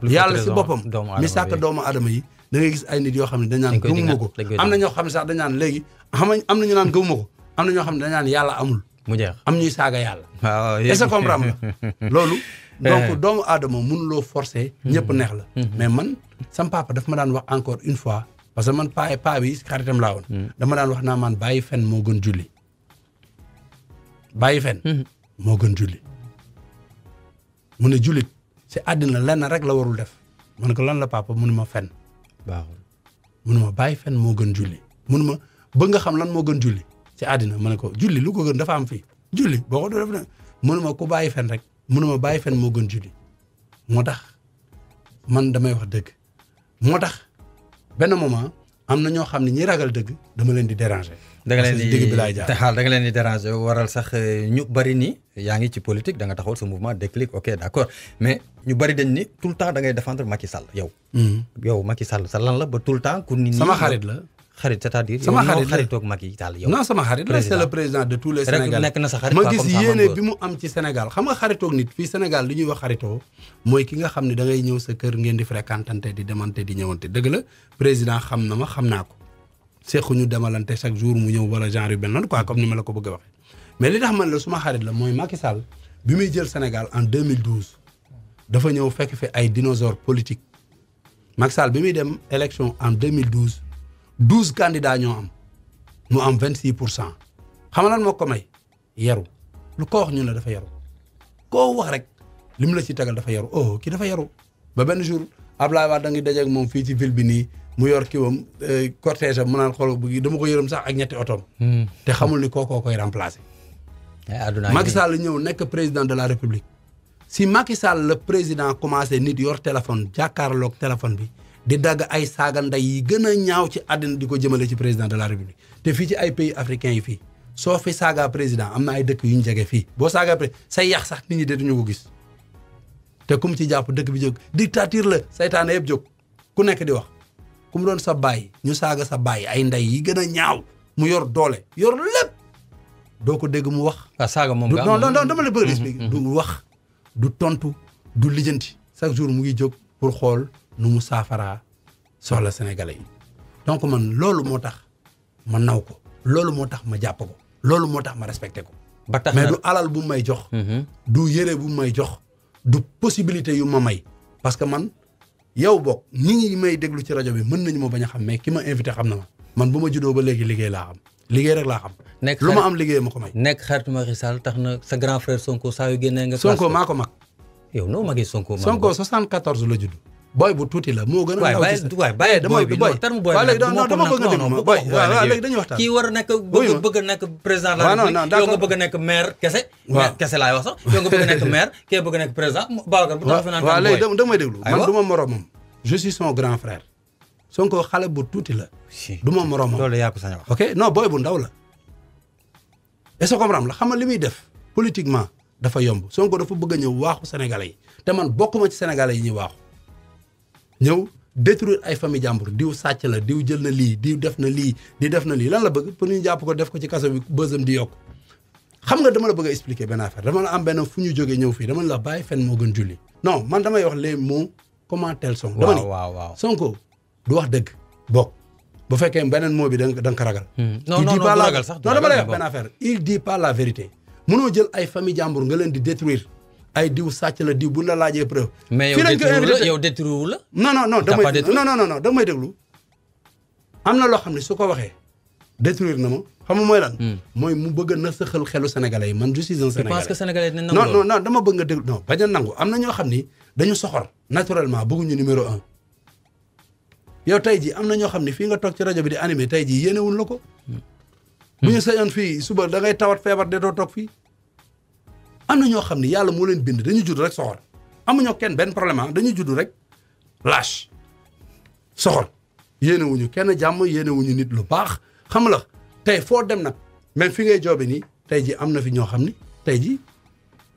S5: yàlla si boppam mi sàkk doomu aadama yi da ngay gis ay nit yoo xam ne dañ naan gëmuma ko am na ñoo xam ne sax dañ naan léegi am na ñu naan gëmuma ko am na ñoo xam ne dañ naan yàlla amul
S3: mu jeex
S5: am ñuy saaga yàlla est-ce que comprendre nga loolu donc doomu aadama mënuloo forcer ñëpp neex la mais man sam papa daf ma daan wax encore une fois parce que man paa bi xaritam laa woon dama daan wax naa man bàyyi fen moo gën julli bàyyi fen moo gën julli mu ne jullit si àddina lenn rek la warul def man ko lan la papa mënu ma fen
S3: baaxul
S5: mënu ma bàyyi fen moo gën julli mënu ma bëgg nga xam lan moo gën julli ci àddina ma ne ko julli lu ko gën dafa am fii julli boo ko def na mënu ma ku bàyyi fen rek mënu ma bàyyi fen moo gën julli moo tax man damay wax dëgg moo tax benn moment am na ñoo xam ne ñi ragal dëgg dama leen di déranger.
S3: da nga leen di
S5: dëgg bi laay jaar
S3: xaal da nga leen di déranger waral sax ñu bari ni yaa ngi ci politique da nga taxawal sa mouvement Déclic ok d'accord mais ñu bari dañ ni tout le temps da ngay défendre Macky Sall yow. yow Macky Sall sa lan la ba tout le temps. ku nit ñi
S5: sama xarit la.
S3: xarit c'est-à-dire
S5: sama xarit la
S3: xaritoog Macky Sall yow.
S5: non sama xarit la c'est le président de tous les Sénégalais
S3: nekk na sa xarit
S5: ma gis yéene bi mu am ci Sénégal xam nga xaritoog nit fii Sénégal li ñuy wax xaritoo mooy ki nga xam ne da ngay ñëw sa kër ngeen di fréquentante di demante di ñëwante dëgg la président xam na ma xam naa ko sequ ñu demalante chaque jour mu ñëw wala genre yu benn noonu quoi comme ni ma la ko bëgg a waxee mais li tax man la suma xarit la mooy Macky Sall bi muy jël Sénégal en 2012 dafa ñëw fekk fi ay dinosaures politiques Macky Sall bi muy dem élection en 2012 12 candidats ñoo am mu am 26% xam nga lan moo ko may yaru lu ko wax ñun la dafa yaru koo wax rek lim la ci tegal dafa yaru oh kii dafa yaru ba benn jour Ablaye Wade da ngi dajeeg moom fii ci ville bi nii mu yor kiwam cortège am mu naan xool bu dama ko yërëm sax ak ñetti otoom te xamul ni kookoo koy remplacer. Macky Sall ñëw nekk président de la République si Macky Sall le président commencé nit yor téléphone jàkkaarloog téléphone bi di dagg ay saaga ndey yi gën a ñaaw ci àddina di ko jëmale ci président de la République te fii ci ay pays africains yi fii soo fi saaga président am na ay dëkk yu ñu jege fii boo saaga président say yax sax nit ñi dootuñu ko gis te ku mu ci jàpp dëkk bi jóg dictature la saytaane yëpp jóg ku nekk di wax ku mu doon sa baay ñu saaga sa baay ay ndey yi gën a ñaaw mu yor doole yor lépp doo ko dégg mu wax.
S3: waaw saaga moom nga
S5: non dama la bëgg a expliquer. du wax du tontu du lijjanti chaque jour mu ngi jóg pour xool nu mu saafaraa soxla sénégalais yi donc man loolu moo tax ma naw ko loolu moo tax ma jàpp ko loolu moo tax ma respecté ko.
S3: ba tax
S5: mais du alal bu may jox. du yére bu may jox. du possibilité yu ma may parce que man yow bokk nit ñi may déglu ci rajo bi mën nañu ma bañ a xam mais ki ma invité xam na ma man bu ma juddoo ba léegi liggéey laa xam liggéey rek laa xam.
S3: nekk
S5: lu ma am liggéey ma ko may.
S3: nekk xaritu Macky Sall tax na sa grand frère Sonko saa yu génnee nga.
S5: Sonko maa ko mag.
S3: yow noo magee Sonko.
S5: Sonko 74 la judd. booy bu tuuti la moo gën a.
S3: waay bàyyi booy bi non terme booy bi
S5: dama bëgg a déglu ma booy waaw léegi dañuy waxtaan.
S3: kii war a nekk bëgg a nekk président la République yow nga bëgg a nekk maire kese. maire kese laay wax sax yow nga bëgg a nekk maire kee bëgg a nekk président Babacar bu tax fi naan
S5: waaw léegi damay déglu man du ma moromam je suis son grand frère Sonko xale bu tuuti la du ma moromam
S3: loolu yaa ko sañ wax
S5: ok non booy bu ndaw la est-ce que comprendre la xam nga li muy def politiquement dafa yomb Sonko dafa bëgg a ñëw waaxu sénégalais yi te man bokkuma ci sénégalais yi ñuy waaxu ñëw détruire ay famille jàmbur diw sàcc la diw jël na lii diw def na lii di def na lii lan la bëgg pour ñu jàpp ko def ko ci kaso bi bësam di yokk xam nga dama la bëgg a expliquer benn affaire dama la am benn fu ñu jógee ñëw fii dama la bàyyi fen moo gën julli non man damay wax les mots comment tel son dama ni Sonko du wax dëgg bokk bu fekkee beneen mot bi da nga ko ragal
S3: non ragal sax
S5: non dama lay wax benn affaire il dit pas la vérité mënoo jël ay famille jàmbur nga leen di détruire ay diw sàcc la diw bu la laajee preuve.
S3: mais yow détruire la.
S5: non damay déglu am na loo xam ne su ko waxee détruire na ma xam nga mooy lan. mooy mu bëgg na saxal xelu sénégalais yi man je suis un sénégalais.
S3: je pense que sénégalais dinañ nangu
S5: non dama bëgg nga déglu non bañ a nangu am na ñoo xam ni dañu soxor naturellement bëgguñu numéro 1. yow tey jii am na ñoo xam ne fii nga toog ci rajo bi di animé tey jii yéenewuñ la ko. bu ñu sañoon fii suba da ngay tawat feebar de doo toog fii. am na ñoo xam ne yàlla moo leen bind dañu judd rek soxor amuñoo kenn benn problème dañu judd rek lâche soxor yéenewuñu kenn jàmm yéenewuñu nit lu baax xam la tey foo dem nag même fi ngay joobe nii tey jii am na fi ñoo xam ni tey jii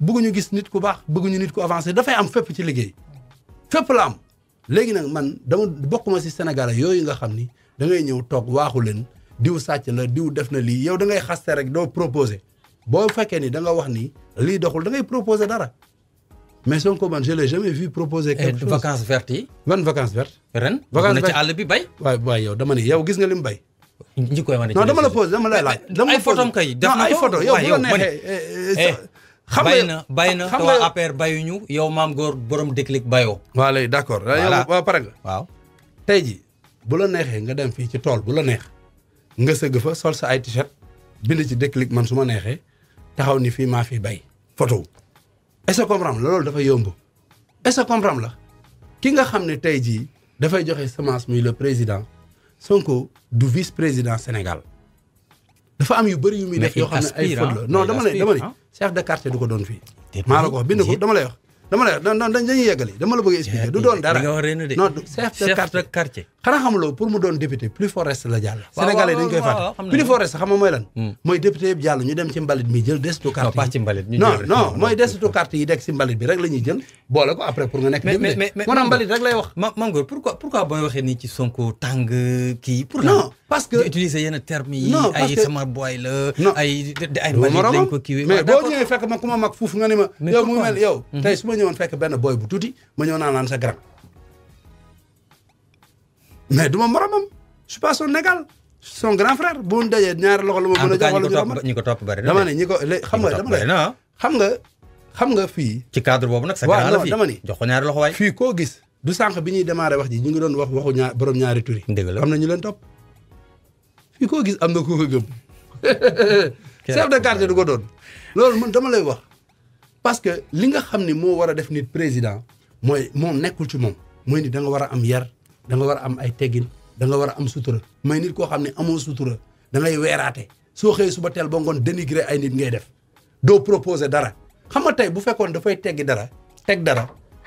S5: bëgguñu gis nit ku baax bëgguñu nit ku avancé dafay am fépp ci liggéey fépp la am. léegi nag man dama bokkuma si Sénégal yooyu nga xam ni da ngay ñëw toog waaxu leen diw sàcc la diw def na lii yow da ngay xaste rek doo proposé boo fekkee ni da nga wax ni lii doxul da ngay proposé dara mais Sonko man je l'ai jamais vu proposer quelque chose.
S3: vacances vertes yi.
S5: ban vacances vertes.
S3: ren
S5: vacances
S3: na ci àll bi bay.
S5: waay yow dama ni yow gis nga li mu bay.
S3: ñi koy wane
S5: non dama la posé dama lay laaj.
S3: ay photos kay def na ko
S5: ay photos yow bu la neexee.
S3: bay na te waa APR bayuñu yow Mame Gor borom déclic bayoo.
S5: waa léegi d'accord yow waa pare nga.
S3: waaw
S5: tey ji bu la neexee nga dem fii ci tool bu la neex nga sëgg fa sol sa ay t-shirt bind ci déclic man su ma neexee taxaw ni fii maa fi bay photo est-ce que comprendre la loolu dafa yomb est-ce que comprendre la ki nga xam ne tey jii dafay joxe semence muy le président Sonko du vice-président Sénégal dafa am yu bëri yu muy def yoo xam ne ay faute la non dama ni chef de quartier du ko doon fii maa la ko wax bind ko dama lay wax dañuy yeggali dama la bëgg expliquer du doon dara non chef de quartier xanaa xamuloo pour mu doon député plus fort reste la jàll sénégalais dañ koy fàtte plus fort reste xam nga mooy lan mooy député yëpp jàll ñu dem ci mbalit mi jël desitu carte yi non mooy desitu carte yi dekk si mbalit bi rek la ñuy jël boole ko après pour nga nekk député moo tax mbalit rek lay wax
S3: Mame Gor pourquoi booy waxee nii ci Sonko tàng kii pour
S5: non parce que
S3: utiliser yenn termes yi ay sama boy la ay mbalit lañ ko kiiwee
S5: mais boo ñëwee fekk ma ku ma mag fuuf nga ni ma yow mu mel yow tey su ma ñëwoon fekk benn boy bu tuuti ma ñëw naan sa grand mais du ma moromam je suis pas son égal son grand frère bu ñu dajee ñaari loxo la ma mën a jox wala
S3: ñi ko topp bari
S5: dama ne ñi ko xam nga fii
S3: ci cadre boobu nag sa grand la fii
S5: dama ni
S3: jox ko ñaari loxo waay
S5: fii koo gis du sànq bi ñuy démarrer wax ji ñu ngi doon wax waxu borom ñaari turi am na ñu leen topp fii koo gis am na ku ko gëm chef de quartier du ko doon loolu man dama lay wax parce que li nga xam ni moo war a def nit président mooy moom nekkul ci moom mooy ni da nga war a am yar da nga war a am ay teggin da nga war a am sutura mooy nit koo xam ne amoo sutura da ngay weeraate soo xëyee suba teel ba ngoon dénigrer ay nit ngay def doo proposer dara xam nga tey bu fekkoon dafay teggi dara teg dara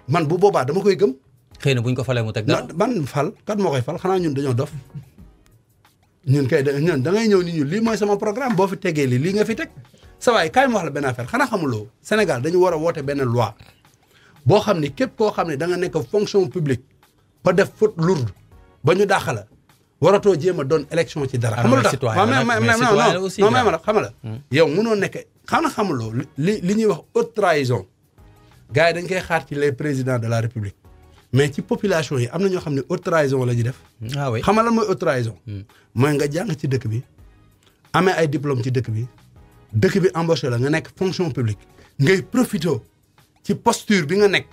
S5: man bu boobaa dama koy gëm.
S3: xëy na buñ ko falee mu teg dara.
S5: ban fal kat moo koy fal xanaa ñun dañoo dof ñun kay ñun da ngay ñëw ni ñu lii mooy sama programme boo fi tegee lii nga fi teg sa waay kaay ma wax la benn affaire xanaa xamuloo Sénégal dañu war a woote benn loi boo xam ni képp koo xam ne da nga nekk fonction publique ba def faute lourde ba ñu dàq la waratoo jéem a doon élection ci dara. xamul tax non ma la xamala yow mënoo nekk xanaa xamuloo li ñuy wax haute trahison gars yi dañ koy xaar ci les présidents de la république mais ci population yi am na ñoo xam ne haute trahison la ñuy def.
S3: ah oui
S5: xam nga lan mooy haute trahison. mooy nga jàng ci dëkk bi amee ay diplôme ci dëkk bi embauché la nga nekk fonction publique ngay profité ci posture bi nga nekk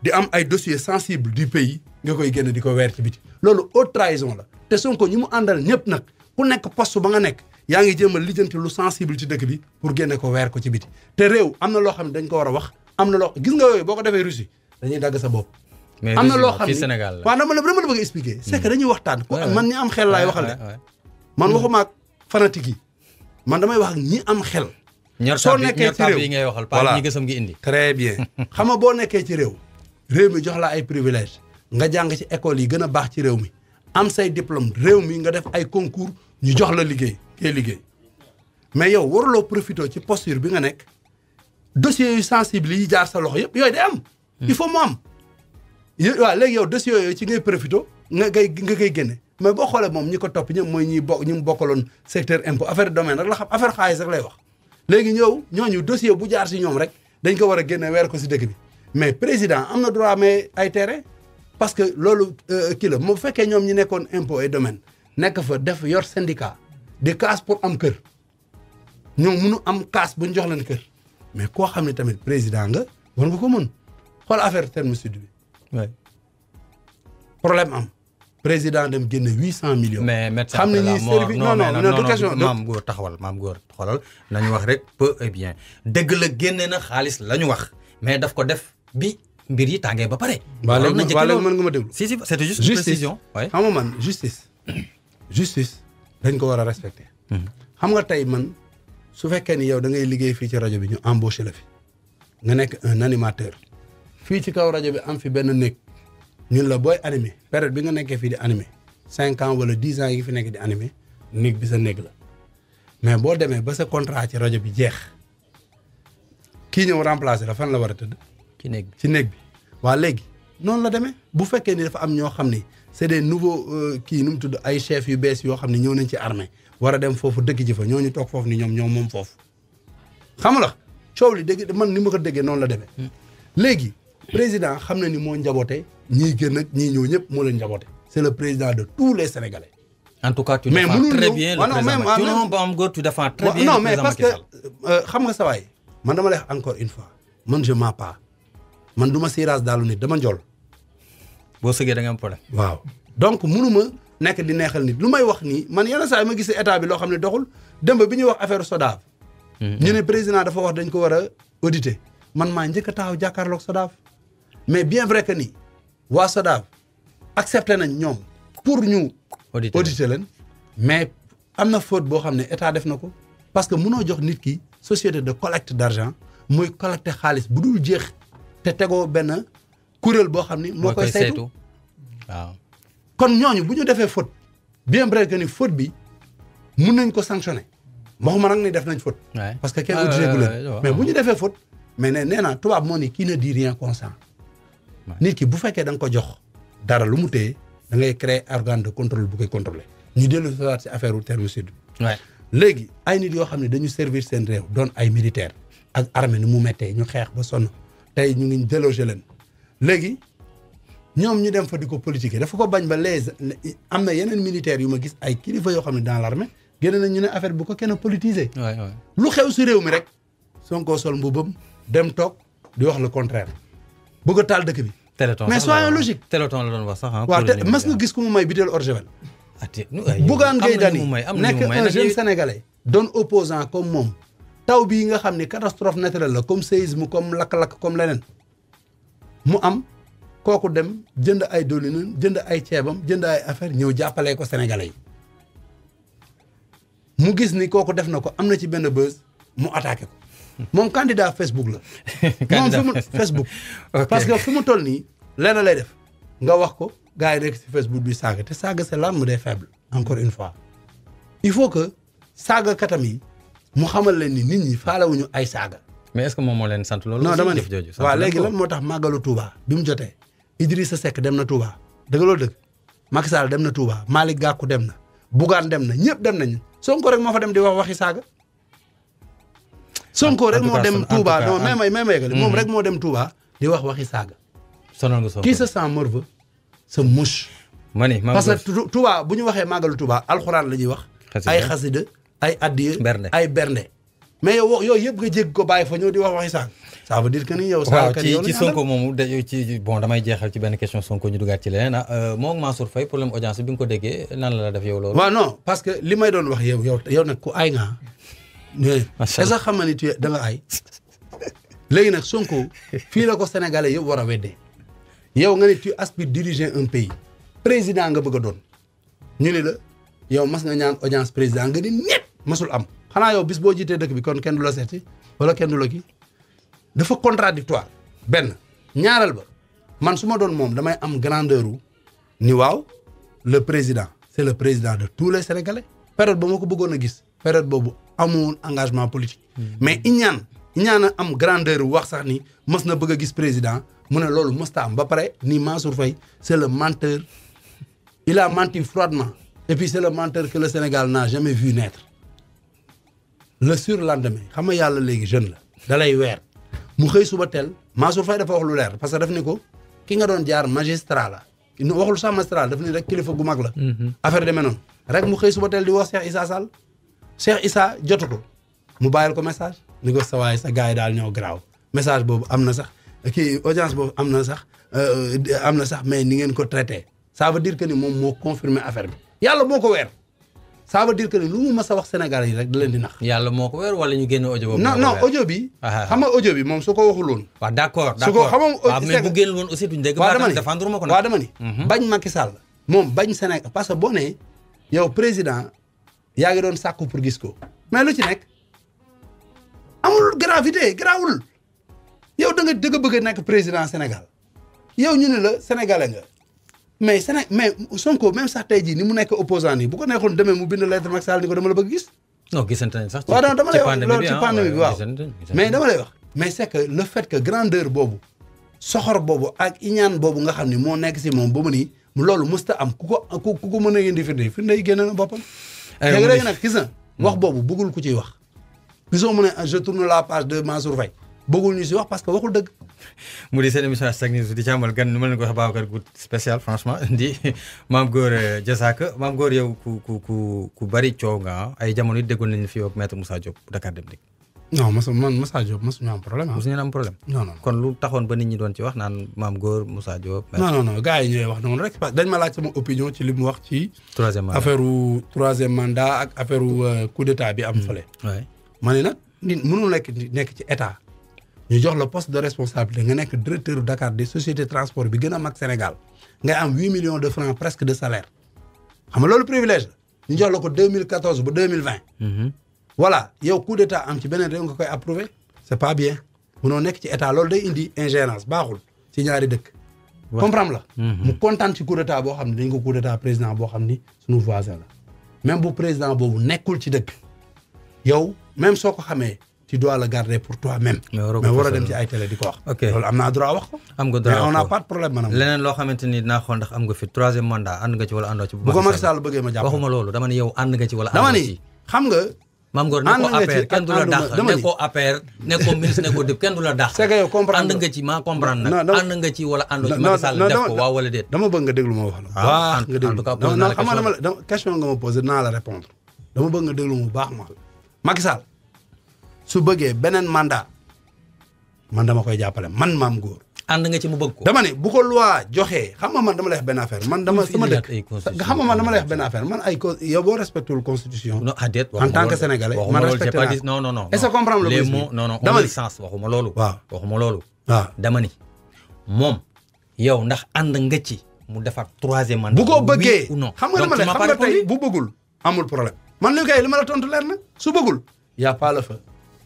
S5: di am ay dossiers sensibles du pays nga koy génn di ko weer ci biti loolu haute trahison la te Sonko ñi mu àndal ñëpp nag ku nekk poste ba nga nekk yaa ngi jéem a lijjanti lu sensible ci dëkk bi pour génne ko weer ko ci biti te réew am na loo xam ne dañ ko war a wax am na loo gis nga yooyu boo ko defee Russie dañuy dagg sa bopp. am na loo xam ne
S3: Sénégal la
S5: waaw dama la bëgg expliquer c'est que dañuy waxtaan ku man ñi am xel laay waxal de man waxuma ak fanatique yi man damay wax ak ñi am xel soo nekkee ci réew
S3: yi ngay waxal pa ñi gësam ngi indi
S5: très bien xam nga boo nekkee ci réew mi jox la ay privilèges nga jàng ci école yi gën a baax ci réew mi am say diplôme réew mi nga def ay concours ñu jox la liggéey ngay liggéey mais yow waruloo profité ci posture bi nga nekk dossiers yu sensible yi jaar sa loxo yëpp yooyu day am il faut mu am waaw léegi yow dossiers yooyu ci ngay profité nga koy génne mais boo xoolee moom ñi ko topp ñëpp mooy ñi mu bokkaloon secteur impôt affaire domaine rek la xam affaire xaalis rek lay wax léegi ñooñu dossier bu jaar si ñoom rek dañ ko war a génne weer ko si dëkk bi mais président am na droit mais ay terrain parce que loolu kii la bu fekkee ñoom ñi nekkoon impôt et domaine nekk fa def yor syndicat di casse pour am kër ñoom mënu am casse bu ñu jox leen kër mais koo xam ne tamit président nga war nga ko mën xool affaire terme sud bi problème am président dem génne 800 millions.
S3: mais médecin
S5: xam ne
S3: après la
S5: ñii
S3: mort
S5: service non du question
S3: maam góor taxawal maam góor xoolal nañu wax rek peu et bien dëgg la génne na xaalis la ñu wax mais daf ko def bi mbir yi tàngee ba pare.
S5: waa léegi mën nga ma déglu.
S3: si c'était juste une précision.
S5: xam nga man justice dañ ko war a respecter. xam nga tey man su fekkee ni yow da ngay liggéey fii ci rajo bi ñu embauché la fi nga nekk un animateur fii ci kaw rajo bi am fi benn néeg ñun la booy animé période bi nga nekkee fii di animé 5 ans wala 10 ans yi fi nekk di animé néeg bi sa néeg la mais boo demee ba sa contrat ci rajo bi jeex kii ñëw remplacer la fan la war a tëdd. ci néeg bi waa léegi noonu la demee bu fekkee ni dafa am ñoo xam ni c'est des nouveaux kii nu mu tudd ay chefs yu bees yoo xam ne ñëw nañ ci armée war a dem foofu dëkk ji fa ñooñu toog foofu ni ñoom moom foofu xam nga coow li dégg man ni ma ko déggee noonu la demee. léegi président xam na ni moo njaboote ñiy gën ak ñiy ñëw ñëpp moo leen njaboote c'est le président de tous les Sénégalais.
S3: en tout cas tu défends très bien le président tu défends très bien
S5: non mais parce que xam nga sa waay man dama lay wax encore une fois man je mens pas man du ma siiraas daalu nit dama njool.
S3: boo sëggee da nga am problème.
S5: waaw donc mënuma nekk di neexal nit lu may wax nii man yenn saa yi ma gisee état bi loo xam ne doxul démb bi ñuy wax affaire SODAV. ñu ne président dafa wax dañ ko war a auditer man maa njëkk a taxaw jàkkaarloog SODAV mais bien vrai que ni waa SODAV accepté nañ ñoom pour ñu. auditer leen mais am na faute boo xam ne état def na ko parce que mënoo jox nit ki société de collecte d'argent muy collecter xaalis bu dul jeex te tegoo benn kuréel boo xam ni. moo koy saytu
S3: waaw.
S5: kon ñooñu bu ñu defee faute bien vrai que ni faute bi mun nañ ko sanctionner waxuma nag ni def nañ faute. parce que kenn audité gu leen mais bu ñu defee faute. mais nee naa tubaab moo ni qui ne dit rien consent. nit ki bu fekkee da nga ko jox dara lu mu téye da ngay créer organe de contrôle bu koy contrôler ñu dellu si affaire u terrorisme. léegi ay nit yoo xam ne dañu servir seen réew doon ay militaire ak armée ni mu méttee ñu xeex ba sonn tey ñu ngi déloger leen léegi. ñoom ñu dem fa di ko politiquer dafa ko bañ ba am na yeneen militaires yu ma gis ay kilifa yoo xam ne dans l'armée génn nañ ñu ne affaire bu ko kenn politiser. lu xew si réew mi rek Sonko sol mbubam dem toog di wax le contraire bëgg a taal dëkk bi. mais soyons logique.
S3: téléthon la doon wax sax
S5: waaw te mas nga gis ku mu may biteel Orgevel. Bougane Gueye Dany nekk un jeune sénégalais. doon opposant comme moom taw bii nga xam ne catastrophe naturelle la comme séisme comme lakk-lakk comme leneen mu am. kooku dem jënd ay doolinam jënd ay ceebam jënd ay affaire ñëw jàppalee ko sénégalais yi mu gis ni kooku def na ko am na ci benn buzz mu attaqué ko moom candidat Facebook la. moom fi mu Facebook. parce que fu mu toll nii lenn lay def nga wax ko gars yi nekk ci Facebook bi saaga te saaga c'est l'arme des faibles encore une fois il faut que saaga katam yi mu xamal leen ni nit ñi faalewuñu ay saaga.
S3: mais est-ce que moom moo leen sant loolu.
S5: non dama ne waaw léegi lan moo tax màggalu Touba bi mu jotee. Idrissa Seck dem na Touba dëgg loolu dëgg Macky Sall dem na Touba Malick Gakou dem na Bougane dem na ñëpp dem nañu Sonko rek moo fa dem di wax waxi saaga. Sonko rek moo dem Touba non may yeggali moom rek moo dem Touba di wax waxi saaga.
S3: sonal nga Sonko
S5: qui se sent morveux se mouche. parce que Touba bu ñu waxee màggalu Touba alxuraan la ñuy wax. ay xasida ay addiya ay bernde. mais yow yooyu yëpp nga jégg ko bàyyi fa ñëw di wax waxi saaga. ça veut dire que ni yow.
S3: waaw ci Sonko moomu bon damay jeexal ci benn question Sonko ñu dugaat ci leneen moom Mansour Faye problème audience bi nga ko déggee nan la def yow loolu.
S5: waaw non parce que li may doon wax yow nag ku aay nga macha allah xam nga ni tu da nga aay. léegi nag Sonko fii la ko Sénégalais yëpp war a weddee yow nga ne tu aspires diriger un pays président nga bëgg a doon ñu ne la yow mas nga ñaan audience président nga ni ñett masul am xanaa yow bis boo jiitee dëkk bi kon kenn du la seeti wala kenn du la kii. dafa contradictoire benn ñaareel ba man su ma doon moom damay am grandeur ni waaw le président c'est le président de tous les Sénégalais période ba ma ko bëggoon a gis période boobu amoon engagement politique mais iñaan a am grandeur wax sax ni mës na bëgg a gis président mu ne loolu mësta am ba pare ni Mansour Faye c'est le menteur il a menti froidement et puis c'est le menteur que le Sénégal n'a jamais vu naître le surlendemain xam nga yàlla léegi jeune la dalay weer mu xëy suba teel Mansour Faye dafa wax lu leer parce que daf ni ko ki nga doon jaar magistrat la waxul sax magistrat daf ni rek kilifa gu mag la. affaire demee noonu rek mu xëy suba teel di wax Cheikh Issa Sall Cheikh Issa jotu ko mu bàyyil ko message ni ko sa waay sa gars yi daal ñoo garaaw message boobu am na sax kii audience boobu am na sax mais ni ngeen ko traité ça veut dire que ni moom moo confirmer affaire bi yàlla moo ko weer ça veut dire que ni lu mu mës a wax Sénégal yi rek da leen di nax.
S3: yàlla moo ko weer wala ñu génne audio boobu.
S5: non audio bi. xam nga audio bi moom su ko waxul woon.
S3: waaw d'accord
S5: su ko xam nga
S3: mais bu génn woon aussi duñ dégg.
S5: waaw dama ni
S3: défendre ma ko nag.
S5: waaw dama ni. bañ Macky Sall moom bañ Sénégal parce que boo nee yow président yaa ngi doon sàkku pour gis ko mais lu ci nekk amul gravité grawul yow da nga bëgg a nekk président Sénégal yow ñu ne la sénégalais nga. mais Sonko même sax tey jii ni mu nekk opposant nii bu ko neexoon demee mu bind lettre Macky Sall ni ko dama la bëgg gis.
S3: non gisante nañ sax.
S5: waaw dama lay wax loolu ci pandémie bi waaw. mais dama lay wax. mais c'est que le fait que grandeur boobu soxor boobu ak iñaan boobu nga xam ni moo nekk si moom ba mu ni loolu mësta am ku ko mën a indi firnde yi génn na boppam. léegi nag gis na wax boobu bëggul ku ciy wax. gisoo mu ne je tourne la page de Mansour Faye bëggul ñu si wax parce que waxul dëgg.
S3: mu di seen émission technique di ci amal gan nu ma leen ko waxee Babacar Gout spécial franchement di Mame Gor Diazaka Mame Gor yow ku bari coow nga ay jamono it déggoon nañu fi ak maître Moussa Diop Dakar Dem Dikk.
S5: non Moussa Diop mosuñu am problème
S3: mosuñu am problème. non kon lu taxoon ba nit ñi doon ci wax naan Mame Gor Moussa Diop.
S5: non gars yi ñooy wax noonu rek dañ ma laaj sama opinion ci li mu wax ci. troisième mandat ak affaire coup d'état bi am fële. ma ne nag nit mënul nekk ci état. ñu jox la poste de responsabilité nga nekk directeur Dakar des sociétés transport bi gën a mag Sénégal ngay am 8 millions de francs presque de salaire xam nga loolu privilège la ñu jox la ko 2014 ba 2020. voilà yow coup d'état am ci beneen réew nga koy approuvé c'est pas bien munoo nekk ci état loolu day indi ingérence baaxul ci ñaari dëkk. comprendre la. mu kontaan ci coup d'état boo xam ne dañ ko coup d'état président boo xam ni suñu voisin la même bu président boobu nekkul ci dëkk yow même soo ko xamee. tu dois le garder pour toi-même. mais war a dem ci ay télé di ko wax. ok loolu am naa droit wax ko.
S3: am nga droit
S5: mais on n'a pas de problème maanaam.
S3: leneen loo xamante ni dinaa xool ndax am nga fi troisième mandat ànd nga ci wala àndoo ci.
S5: bu ko Macky Sall bëggee ma jàpp
S3: waxuma loolu dama ne yow ànd nga ci wala àndoo ci.
S5: dama ni xam nga.
S3: Mame Gor nekkoo APR kenn du la dàq nekkoo APR nekkoo ministre nekkoo député kenn du la dàq.
S5: c'est que yow comprendre
S3: ànd nga ci maa comprendre nag. ànd nga ci wala àndoo ci Macky Sall def ko waaw wala déet.
S5: dama bëgg nga déglu ma wax la. waaw nga déglu dama question nga ma posé dinaa la répondre dama bëgg nga déglu ma bu baax ma Macky Sall su bëggee beneen mandat man dama koy jàppale man Mame Gor.
S3: ànd nga ci mu bëgg ko.
S5: dama ne bu ko loi joxee xam nga man dama lay wax benn affaire man dama sama dëkk xam nga man dama lay wax benn affaire man ay yow boo respecté constitution.
S3: non
S5: en tant que sénégalais man respecté naa
S3: non.
S5: est-ce que comprendre le
S3: les mots non
S5: dama ni
S3: sens waxuma loolu.
S5: waaw
S3: waxuma loolu.
S5: waaw
S3: dama ni moom yow ndax ànd nga ci mu defaat troisième mandat.
S5: bu ko bëggee
S3: ou non
S5: xam nga dama ne xam nga tey bu bëggul amul problème man li kay li ma la tontu leer na su bëggul y a pas le feu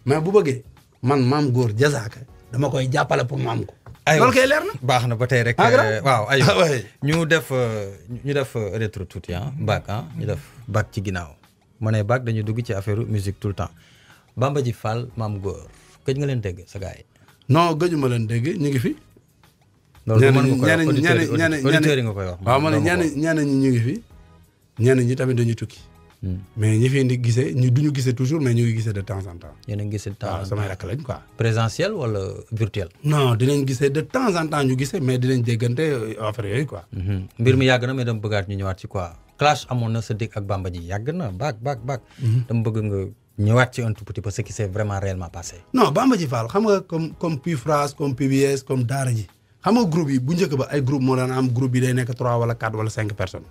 S5: mais bu bëggee man Mame Gor Diazaka dama koy jàppale pour mu am ko.
S3: aywa
S5: loolu kay leer na.
S3: baax na ba tey rek. waaw aywa ñu def rétro tuuti bac ñu def bac ci ginnaaw ma ne bac dañu dugg ci affaire musique tout le temps Bamba Ji Fall Mame Gor gëj nga leen dégg sa gars yi.
S5: non gëjuma leen dégg ñu ngi fi.
S3: loolu mën nga koy wax auditeurs yi nga koy wax.
S5: waaw ma ne ñenn ñi ñu ngi fi ñenn ñi tamit dañuy tukki. mais ñi fi indi gisee ñu duñu gisee toujours mais ñu ngi gisee de temps en temps.
S3: yéen a ngi gisee de temps en temps
S5: waaw samay rakk lañ quoi.
S3: présentiel wala virtuel.
S5: non dinañ gisee de temps en temps ñu gisee mais dinañ déggante affaire yooyu quoi.
S3: mbir mi yàgg na mais dama bëggaat ñu ñëwaat ci quoi clash amoon na sa dégg ak Bamba Ji yàgg na baak. dama bëgg nga ñëwaat ci un tout petit peu ce qui s'est vraiment réellement passé.
S5: non Bamba Ji Fall xam nga comme Pifras comme PBS comme Daara Ji xam nga groupe yi bu njëkk ba ay groupe moo daan am groupe bi day nekk 3 wala 4 wala 5 personnes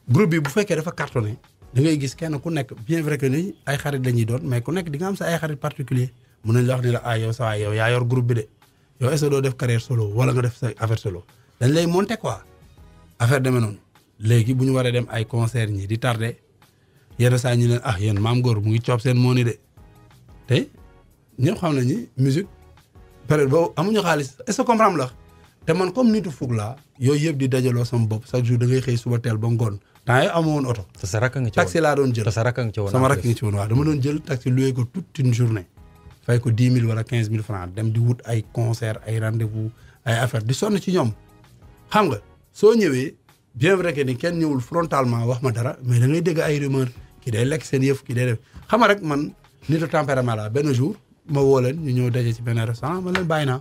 S5: groupe bi bu fekkee dafa cartonné da ngay gis kenn ku nekk bien vrai que ni ay xarit lañuy doon mais ku nekk di nga am sa ay xarit particulier mun nañ la wax ni la yow sa waay yow yaa yor groupe bi de yow est-ce que doo def carrière solo wala nga def sa affaire solo dañ lay monter quoi affaire demee noonu léegi bu ñu waree dem ay concert ñi di tardé yenn saa ñu leen yéen Mame Gor mu ngi coob seen moo ni de te ñëpp xam nañu musique période boobu amuñu xaalis est-ce que comprendre la te man comme nitu fug laa yooyu yëpp di dajaloo sama bopp chaque jour da ngay xëy suba teel ba ngoon temps yii amoon oto.
S3: te sa rakk nga ci woon
S5: taxi laa doon jël
S3: te sa rakk nga ci woon
S5: sama rakk nga ci woon waaw dama doon jël taxi loué ko toute une journée fay ko 10 000 wala 15 000 francs dem di wut ay concert ay rendez-vous ay affaire di sonn ci ñoom xam nga soo ñëwee bien vrai que ni kenn ñëwul frontalement wax ma dara mais da ngay dégg ay rumeur ki day lekk seen yëf ki day def xam nga rek man nitu tempérament la benn jour ma woo leen ñu ñëw daje ci benn restaurant ma leen bàyyi naa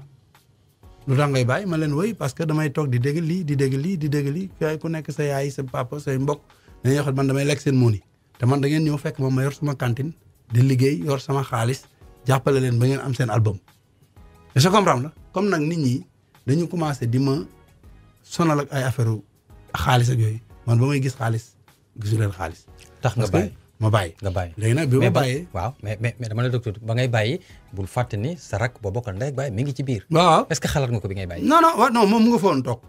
S5: lu tax ngay bàyyi ma leen woy parce que damay toog di dégg lii di dégg lii di dégg lii kay ku nekk sa yaay sa papa say mbokk dañuy wax man damay lekk seen mooni te man da ngeen ñëw fekk ma yor sama cantine di liggéey yor sama xaalis jàppale leen ba ngeen am seen album. je comprends la comme nag nit ñi dañu commencé di ma sonal ak ay affaire xaalis ak yooyu man ba may gis xaalis gisu leen xaalis.
S3: tax nga bàyyi
S5: ma bàyyi.
S3: nga bàyyi
S5: léegi nag bi ma bàyyee.
S3: waaw mais dama la docteur ba ngay bàyyi bul fàtte ni sa rak boo bokkal ndey ak bàyyi mi ngi ci biir.
S5: waaw
S3: est-ce que xalaat nga ko bi ngay bàyyi.
S5: non moom mu nga foon toog.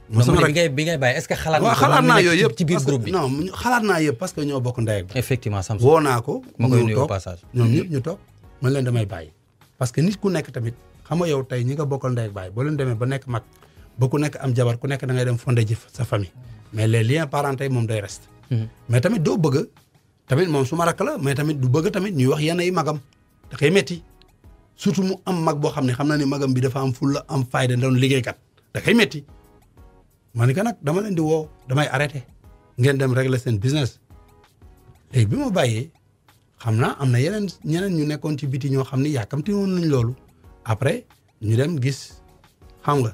S3: bi ngay bàyyi est-ce que xalaat nga ko
S5: xalaat naa yooyu yëpp
S3: ci biir groupe bi.
S5: non xalaat naa yëpp parce que ñoo bokk ndey ak bàyyi.
S3: effectivement Samson
S5: woo naa ko.
S3: ma koy nuyu au passage.
S5: ñoom ñëpp ñu toog man leen damay bàyyi. parce que nit ku nekk tamit xam nga yow tey ñi nga bokkal ndey ak bàyyi boo leen demee ba nekk mag ba ku nekk am jabar ku nekk da ngay dem fondé ji sa famille mais les liens parental moom day reste. mais tamit doo bëgg tamit moom su ma rakk la mais tamit du bëgg tamit ñuy wax yenn yi magam da koy metti surtout mu am mag boo xam ne xam na ni magam bi dafa am fulla am fayda doon liggéeykat da koy metti ma ni que nag dama leen di woo damay arrêté ngeen dem régler seen business léegi bi ma bàyyee xam naa am na ñeneen ñu nekkoon ci biti ñoo xam ni yàkkamti woon nañ loolu après ñu dem gis xam nga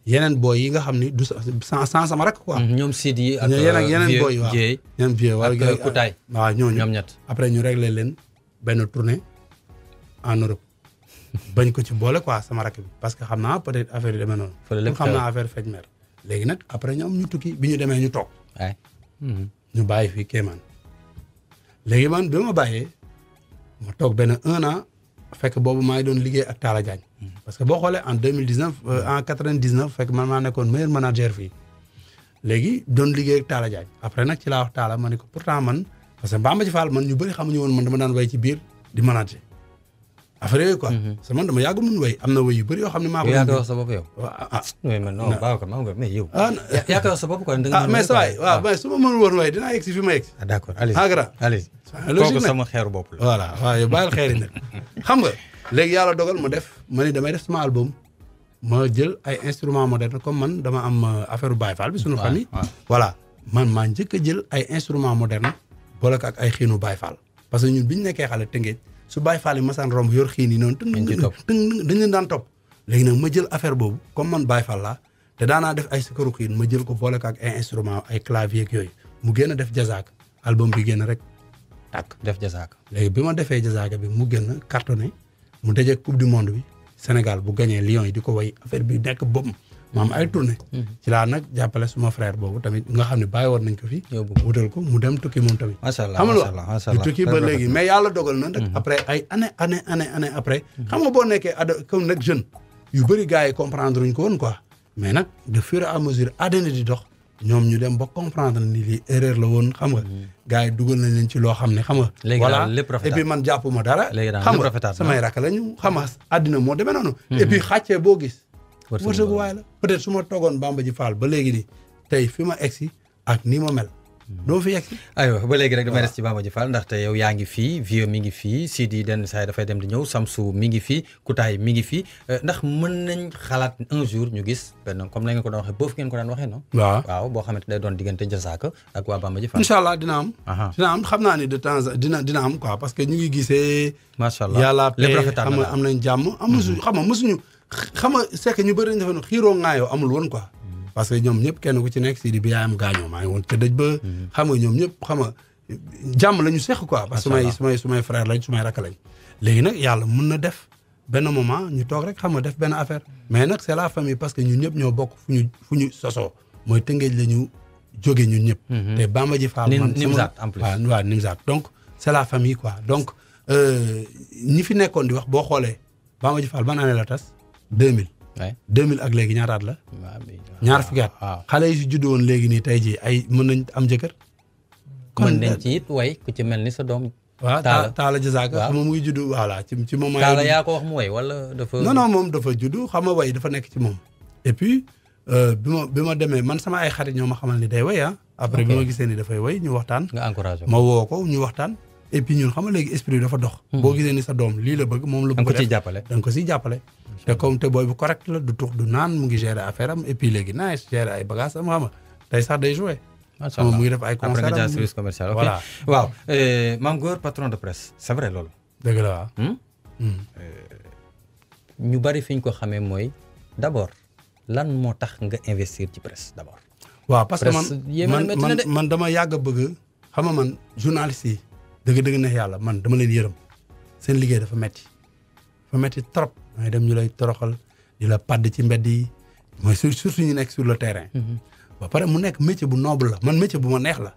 S5: yeneen boy yi nga xam ni du sans sama rakk quoi.
S3: ñoom Sidi ak
S5: yeneen boy waaw yeneen vieux
S3: wala Kutaay
S5: waaw ñooñu
S3: ñoom ñett
S5: après ñu réglé leen benn tournée en Europe bañ ko ci boole quoi sama rakk bi parce que xam naa peut-être affaire yi demee noonu. xam naa affaire fej mer léegi nag après ñoom ñu tukki bi ñu demee ñu toog. ñu bàyyi fii Kéemaan léegi man bi ma bàyyee ma toog benn 1 an fekk boobu maa ngi doon liggéey ak Talla Diagne parce que boo xoolee en 2019 en 99 fekk man maa nekkoon meilleur manager fii léegi doon liggéey ak Talla Diagne après nag ci laa wax Talla ma ne ko pourtant man parce que Bamba Ji Fall man ñu bëri xamuñu woon man dama daan way ci biir di manager affaire yooyu quoi. parce que man dama yàgg mun way am na way yu bëri yoo xam ne maa ko.
S3: yaa koy wax sa bopp yow. non Babacar maa ngi mais yow. yaa koy wax sa bopp quoi.
S5: mais saa waay waaw mais su ma mënul woon way dinaa yegg si fi ma yegg si.
S3: d'accord allez allez kooku sama xeeru bopp la.
S5: voilà waaw yow bàyyil xeer yi nag xam nga léegi yàlla dogal ma ni damay def sama album ma jël ay instruments modernes comme man dama am affaire Baye Fall bi suñu famille. voilà man maa njëkk a jël ay instruments modernes boole ko ak ay xiinu Baye Fall parce que ñun bi ñu nekkee xale Tëngéej su Baye Fall yi masaan romb yor xiin yi noonu dañ leen daan topp léegi nag ma jël affaire boobu comme man Baye Fall laa te daanaa def ay sikaru xiin ma jël ko boole ko ak ay instruments ay clavier ak yooyu mu génn def jazaak album bi génn rek tàkk
S3: def jazaak
S5: léegi bi ma defee jazaak bi mu génn cartonné mu daje coupe du monde bi Sénégal bu gagné Lions yi di ko way affaire bi nekk boobu ma am ay tournée ci laa nag jàppale suma frère boobu tamit nga xam ne bàyyi woon nañ ko fi wutal ko mu dem tukki moom tamit
S3: macha allah
S5: xam nga tukki ba léegi mais yàlla dogal na nag après ay année après xam nga boo nekkee comme nag jeune yu bëri gars yi comprendre uñ ko woon quoi mais nag de fur et à mesure àddina di dox ñoom ñu dem ba comprendre ni lii erreur la woon xam nga gars yi dugal nañ leen ci loo xam ne xam nga voilà et puis man jàppuma dara xam nga samay rakk lañu xam nga àddina moo demee noonu et puis xàccee boo gis wërsëgu waay la peut-être su ma toogoon Bamba Ji Fall ba léegi nii tey fi ma egsi ak ni ma mel doo fi egsi
S3: aywa ba léegi rek damay des ci Bamba Ji Fall ndaxte yow yaa ngi fii Vieux mi ngi fii Sidi den saa dafay dem di ñëw Samsou mi ngi fii Kutaay mi ngi fii ndax mën nañ xalaat un jour ñu gis benn comme na ngeen ko doon waxee boofu ngeen ko daan waxee non waaw boo xamante day doon diggante Jazaaka ak waa Bamba Ji Fall
S5: incha allah dina am xam naa ni de temps dina am quoi parce que ñu ngi gisee
S3: macha allah
S5: yàlla xam nga am nañ jàmm xam nga mësuñu xam nga c'est que ñu bëri dafa ne xiiroo ngaayoo amul woon quoi parce que ñoom ñëpp kenn ku ci nekk Sidi bi yaayam gaañoo maa ngi woon te dëj ba xam nga ñoom ñëpp xam nga jàmm la ñu seq quoi parce que sumay frère lañ sumay rakk lañ léegi nag yàlla mun na def benn moment ñu toog rek xam nga def benn affaire mais nag c'est la famille parce que ñun ñëpp ñoo bokk fu ñu sosoo mooy Tëngéej la ñu jóge ñun ñëpp te Bamba Ji Fall man
S3: Nimzaat en plus
S5: waaw Nimzaat donc c'est la famille quoi donc ñi fi nekkoon di wax boo xoolee Bamba Ji Fall ban année la tas 2000 2000 ak léegi ñaata at la ñaar fukki at xale yi si judd woon léegi nii tey jii ay mën nañ am jëkkër
S3: mën nañ ci it way ku ci mel ni sa doom
S5: waaw Talla Jazaaka xam nga mu ngi judd voilà ci moment
S3: Talla yaa ko wax mu way wala dafa
S5: non moom dafa judd xam nga way dafa nekk ci moom et puis bi ma demee man sama ay xarit ñoo ma xamal ni day way après bi ma gisee ni dafay way ñu waxtaan
S3: nga encouragé
S5: ma woo ko ñu waxtaan et puis ñun xam nga léegi esprit dafa dox boo gisee ni sa doom lii la bëgg moom la bëgg def da nga ko siy jàppale te comme te booy bu correct la du tux du naan mu ngi gérer affaire am et puis léegi nice gérer ay bagages am xam nga tey sax day joué
S3: macha allah
S5: mu ngi def ay concert
S3: après nga jaar service commercial
S5: voilà
S3: waaw Mame Goor patron de presse c'est vrai loolu
S5: dëgg la waaw
S3: ñu bari fi ñu ko xamee mooy d'abord lan moo tax nga investir ci presse d'abord
S5: waaw parce que man dama yàgg a bëgg xam nga man journaliste yi dëgg neex yàlla man dama leen yërëm seen liggéey dafa metti trop ngay dem ñu lay toroxal di la padd ci mbedd yi mooy surtout ñu nekk sur le terrain ba pare mu nekk métier bu noble la man métier bu ma neex la.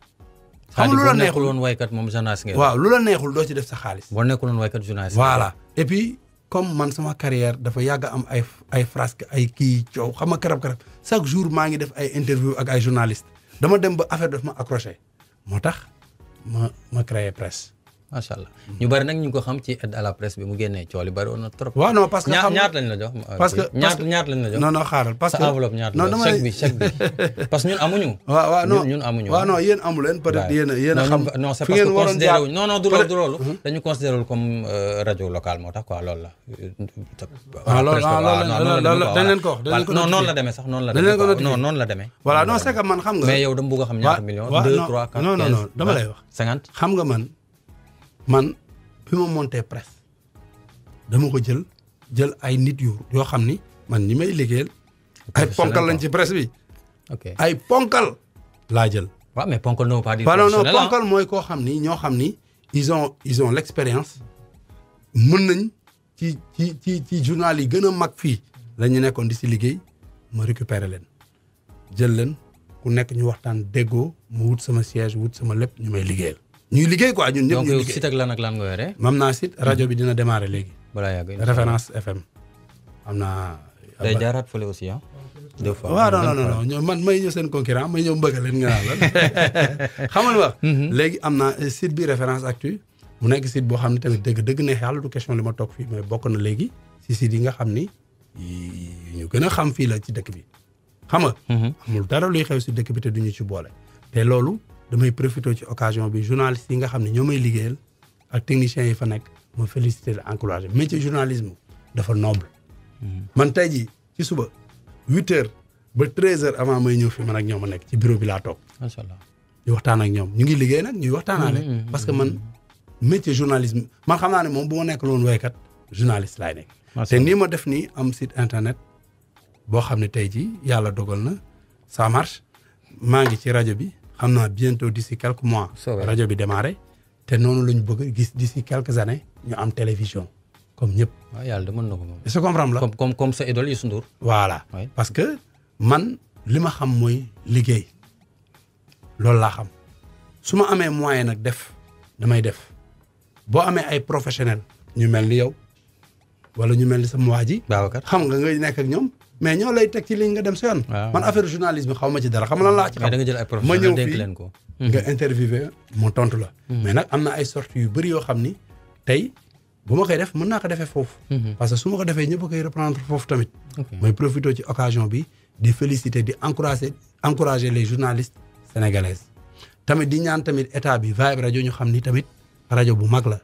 S5: xam nga lu la neexul
S3: woon waykat moom journaliste nga.
S5: waaw lu la neexul doo ci def sa xaalis.
S3: boo nekkul woon waykat journaliste.
S5: voilà et puis comme man sama carrière dafa yàgg am ay frasque ay kii coow xam nga karab chaque jour maa ngi def ay interview ak ay journaliste dama dem ba affaire daf ma accroché moo tax ma créé presse.
S3: macha allah ñu bari nag ñu ngi ko xam ci aide à la presse bi mu génnee coow li bari woon na trop.
S5: waaw non parce que
S3: ñaata lañ la jox.
S5: parce que
S3: ñaata lañ la jox.
S5: non xaaral parce que
S3: sa enveloppe ñaata la chèque bi parce que ñun amuñu.
S5: waaw non
S3: ñun amuñu.
S5: waaw non yéen amu leen peut-être yéen a xam.
S3: non c'est parce que considéré wuñ non du loolu dañu considéré wul comme rajo local moo tax quoi loolu la.
S5: loolu dañ leen ko wax
S3: non noonu la demee sax noonu la demee. non noonu la demee.
S5: voilà non c'est que man xam nga.
S3: mais yow dama bëgg a xam ñaata millions. 2 3 4
S5: non dama lay wax.
S3: 50
S5: xam nga man bi ma monté presse dama ko jël ay nit yoo xam ni man ñi may liggéeyal ay ponkal lañ ci presse bi.
S3: ok
S5: ay ponkal laa jël.
S3: waaw mais ponkal ne veut pas dire
S5: non ponkal mooy koo xam ni ñoo xam ni ils ont l'expérience mën nañ ci journal yi gën a mag fii la ñu nekkoon di si liggéey ma récupérer leen jël leen ku nekk ñu waxtaan déggoo mu wut sama siège wut sama lépp ñu may liggéeyal. ñuy liggéey quoi ñun ñëpp ñu liggéey
S3: donc site ak lan nga yore.
S5: mam naa site rajo bi dina démarrer léegi.
S3: balaa yàgg
S5: référence FM. am naa.
S3: day jaaraat fële aussi ah. 2 fois
S5: waaw non ñoom man may ñëw seen concurrent may ñëw mbëgg leen nga naan lan xamal wax. léegi am naa site bi référence actu mu nekk site boo xam ne tamit dëgg neex yàlla du question li ma toog fii mais bokk na léegi si site yi nga xam ni ñu gën a xam fii la ci dëkk bi. xam nga. amul dara luy xew si dëkk bi te duñu ci boole. te loolu damay profité ci occasion bi journalistes yi nga xam ne ñoo may liggéeyal ak techniciens yi fa nekk ma félicité la encouragé métier journalisme dafa noble. man tey jii ci suba 8h ba 13h avant may ñëw fi man ak ñoom a nekk ci bureau bi laa toog.
S3: macha allah
S5: di waxtaan ak ñoom ñu ngi liggéey nag ñuy waxtaanaale. parce que man métier journalisme man xam naa ne moom bu ma nekk loon waykat journaliste laay nekk. te nii ma def nii am site internet boo xam ne tey jii yàlla dogal na ça marche maa ngi ci rajo bi. xam naa bientôt d'ici quelques mois. rajo bi démarré te noonu la ñu bëgg gis d'ici quelques années ñu am télévision comme ñëpp.
S3: waaw yàlla de mën na ko moom.
S5: est-ce que comprendre la
S3: comme sa idole Youssou Ndour.
S5: voilà parce que man li ma xam mooy liggéey loolu laa xam su ma amee moyen nag damay def boo amee ay professionnel ñu mel ni yow wala ñu mel ni sama waa ji.
S3: Babacar
S5: xam nga ngay nekk ak ñoom. mais ñoo lay teg ci ligne nga dem sa yoon. man affaire journalisme xaw ma ci dara xam lan laa ci xam.
S3: da nga jël ay professionnels dénk leen ko.
S5: nga interviewé mu tontu la. mais nag am na ay sorties yu bëri yoo xam ni tey bu ma koy def mën naa ko defee foofu. parce que su ma ko defee ñëpp a koy reprendre foofu tamit. mooy profité ci occasion bi di féliciter di encourager les journalistes sénégalaises. tamit di ñaan tamit état bi Vibe rajo ñu xam ni tamit rajo bu mag la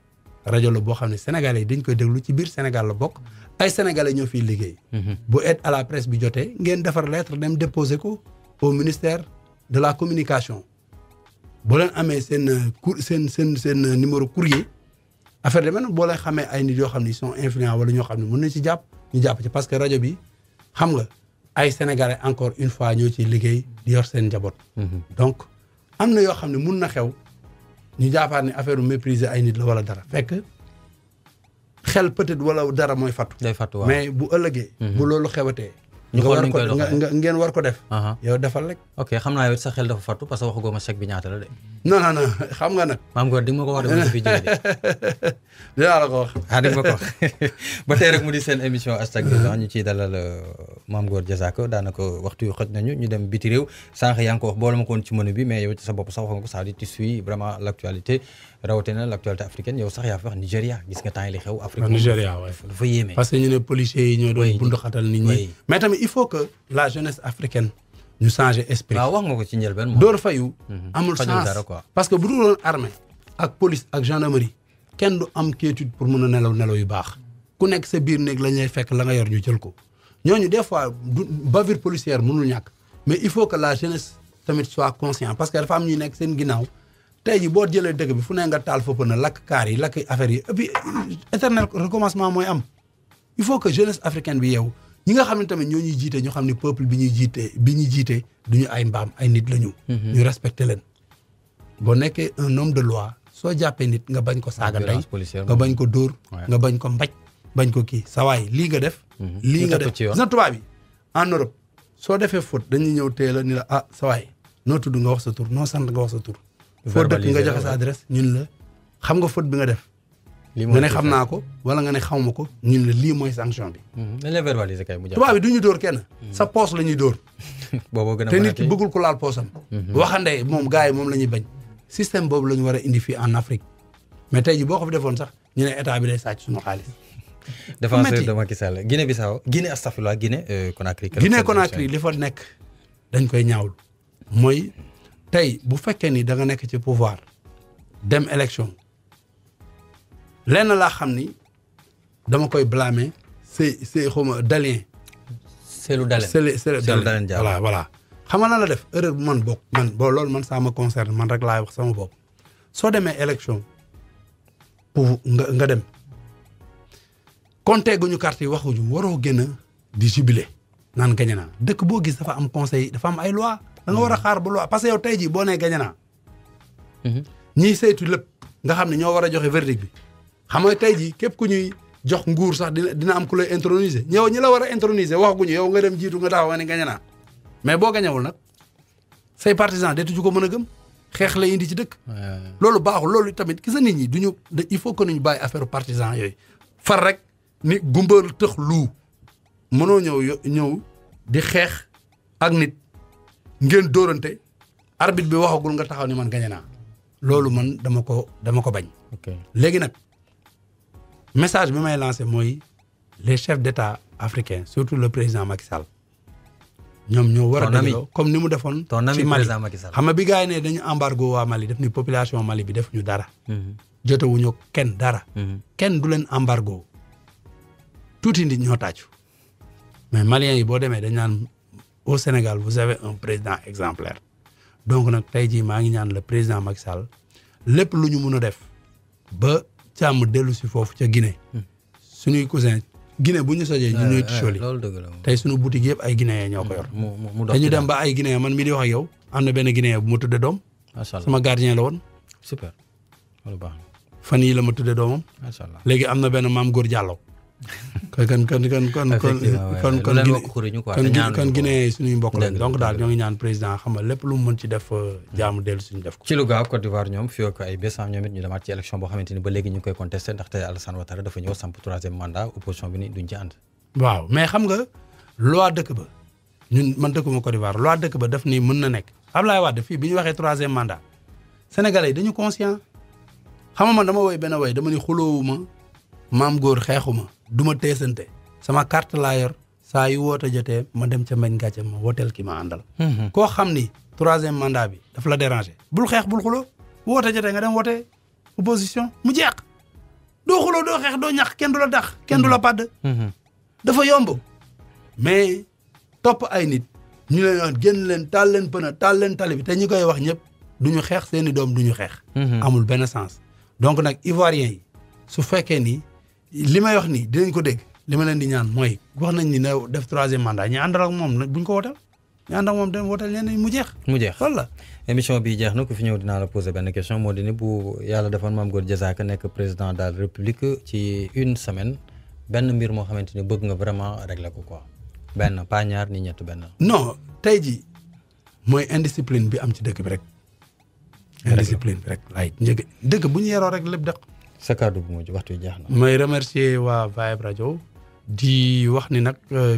S5: rajo la boo xam ne sénégalais yi dañ koy déglu ci biir Sénégal la bokk. ay sénégalais ñoo fiy liggéey. bu aide à la presse bi jotee ngeen defar lettre dem déposer ko au ministère de la communication boo leen amee seen numéro courrier affaire de même boo leen xamee ay nit yoo xam ne ils sont influents wala ñoo xam ne mën nañ ci jàpp ñu jàpp ci parce que rajo bi xam nga ay sénégalais encore une fois ñoo ciy liggéey di yor seen njaboot. donc am na yoo xam ne mun na xew ñu jàppaat ne affaire mépriser ay nit la wala dara fekk. xel peut-être wala dara mooy fattu.
S3: day fattu waaw
S5: mais bu ëllëgee. bu loolu xewatee.
S3: ñu xool ni ñu koy doxalee
S5: ngeen war ko def. yow defal rek.
S3: ok xam naa yow sa xel dafa fattu parce que waxagoo ma chèque bi ñaata la de.
S5: non xam nga nag.
S3: maam Góor di nga ma ko wax de ma fi jëlee de.
S5: dinaa la ko wax.
S3: di nga ma ko wax ba tey rek mu di seen émission hashtag ñu ciy dalal Mame Gor Diazaka daanaka waxtu yu xoj nañu ñu dem biti réew sànq yaa ngi ko wax boole ma ko woon ci menu bi mais yow ci sa bopp sax wax nga ko ça dit tu suis vraiment l'actualité rawatina l'actualité africaine yow sax yaa fi wax Nigéria gis nga temps yi li xew. Afrique
S5: Nigéria waaye
S3: dafa yéeme.
S5: parce que ñu ne policiers yi ñoo doon bunduxatal nit ñi. mais tamit il faut que la jeunesse africaine ñu changer esprit.
S3: waaw wax nga ko ci njëlbeen moom.
S5: door fayu amul sens parce que bu dul woon armée ak police ak gendarmerie kenn du am quiétude pour mën a nelaw yu baax ku nekk sa biir néeg lañ lay fekk la nga yor ñu jël ko ñooñu des fois bavure policière mënul ñàkk mais il faut que la jeunesse tamit soit conscient parce que dafa am ñuy nekk seen ginnaaw tey ji boo jëlee dëkk bi fu ne nga taal foofu na lakk kaar yi lakk affaire yi et puis éternel recommencement mooy am il faut que jeunesse africaine bi yow ñi nga xam ne tamit ñoo ñuy jiite ñu xam ne peuple bi ñuy jiite duñu ay mbaam ay nit lañu. ñu respecté leen boo nekkee un homme de loi soo jàppee nit nga bañ ko saaga ndey nga bañ ko dóor nga bañ ko mbaj bañ ko kii sa waay lii nga def lii nga def na tubaab bi en Europe soo defee faute dañuy ñëw teel a ni la ah sa waay noo tudd nga wax sa tur noo sant nga wax sa tur. foo dëkk nga joxe sa adresse ñun la xam nga faute bi nga def. nga ne xam naa ko wala nga ne xamuma ko ñun la lii mooy sanction bi.
S3: dañ lay verbaliser kay mu jàpp.
S5: tubaab bi du ñu dóor kenn. sa poos la ñuy dóor.
S3: booboo gën a
S5: te nit ki bëggul ko laal poosam. waxande moom gars yi moom la ñuy bañ. système boobu la ñu war a indi fii en Afrique mais tey jii boo ko fi defoon sax ñu ne état bi day sàcc suñu xaalis.
S3: défenseur de Macky Sall Guinée Bissau Guinée astafurlah Guinée Conakry.
S5: Guinée Conakry li fa nekk dañ koy ñaawlu mooy tey bu fekkee ni da nga nekk ci pouvoir dem élection lenn laa xam ni dama koy blâmer c'est xawma Dalien.
S3: Cellou Dalein
S5: Cellou Dalein voilà xam nga lan la def erreur bu man bokk man boo loolu man ça me concerne man rek laay wax sama bopp soo demee élection pour nga dem compté guñu carte yi waxuñu waroo gën a di jubilé naan gañe naa dëkk boo gis dafa am conseil dafa am ay loi da nga war a xaar ba loi parce que yow tey jii boo nee gañe naa ñiy saytu lépp nga xam ne ñoo war a joxe verdict bi xam nga tey jii képp ku ñuy jox nguur sax dina am ku lay introniser ñëw ñi la war a introniser waxaguñu yow nga dem jiitu nga taxaw nga ne gañe naa mais boo gañewul nag say partisans deetuñu ko mën a gëm xeex la indi ci dëkk. loolu baaxul loolu tamit gis nga nit ñi duñu il faut que ñu bàyyi affaire partisan yooyu far rek ni gumbal tëx lu mënoo ñëw di xeex ak nit ngeen dóorante arbitre bi waxagul nga taxaw ni man gañe naa loolu man dama ko bañ. léegi nag message bi may lancé mooy les chefs d'État africains surtout le président Macky Sall. ñoom ñoo war a dëggaloo comme ni mu defoon ci Mali xam nga bi gars yi ne dañu embargo waa Mali def ni population Mali bi def ñu dara jotewuñu kenn dara kenn du leen embargo tuuti nit ñoo tàccu mais maliens yi boo demee dañ naan au Sénégal vous avez un président exemplaire donc nag tey jii maa ngi ñaan le président Macky Sall lépp lu ñu mun a def ba càmm dellu si foofu ca Guinée suñuy cousin Guinée bu ñu sojee ñu ñooy ticholi tey suñu boutique yëpp ay Guinéens ñoo ko yor dañu dem ba ay Guinéens man mii di wax ak yow am na benn Guinéen bu ma tudde doom sama gardien la woon
S3: super loolu baax na
S5: fan yii la ma tudde doomam léegi am na benn maam góor Diallo kon Guinéens yi suñuy mbokk lañ donc daal ñoo ngi ñaan président xam nga lépp lu mu mën ci def jaamu dellu suñu def ko
S3: ci lu gaaw Côte d'Ivoire ñoom fii ak ay bés ñoom it ñu demaat ci élection boo xamante ni ba léegi ñu ngi koy contesté ndaxte Alassane Ouattara dafa ñëw samp 3e mandat opposition bi ni duñ ci ànd
S5: waaw mais xam nga loi dëkk ba ñun man dëkkuma Côte d'Ivoire loi dëkk ba daf ni mën na nekk Ablaye Wade fii bi ñu waxee 3e mandat sénégalais yi dañu conscient xam nga man dama woy benn woy dama ni xuloowuma maam góor xeexuma du ma teesante sama carte laa yor saa yu woote jotee ma dem ca mbañ gàcce ma wooteel ki ma àndal koo xam ni 3e mandat bi daf la déranger bul xeex bul xuloo woote jotee nga dem woote opposition mu jeex doo xuloo doo xeex doo ñax kenn du la dax kenn du la padd dafa yomb mais topp ay nit ñu leen wax génn leen taal leen pëna taal leen tali bi te ñi koy wax ñëpp du ñu xeex seeni doom du ñu xeex amul benn sens donc nag ivoiriens yi su fekkee ni li may wax nii dinañ ko dégg li ma leen di ñaan mooy wax nañ ni na def 3e mandat ñu àndal ak moom buñ ko wooteel ñu ànd ak moom dem wooteel ñeneen mu jeex loolu la
S3: émission bi jeex na ku fi ñëw dinaa la poser benn question moo di ni bu yàlla defoon Mame Gor Diazaka nekk président de la République ci une semaine benn mbir moo xamante ni bëgg nga vraiment régler ko quoi benn pas ñaar ni ñett benn
S5: non tey ji mooy indiscipline bi am ci dëkk bi rek indiscipline bi rek laay njëg dëkk bu ñu yeroo rek lépp dëkk
S3: sa kàddu bu mujj waxtu jeex na.
S5: may remercier waa Vibe Radio di wax ni nag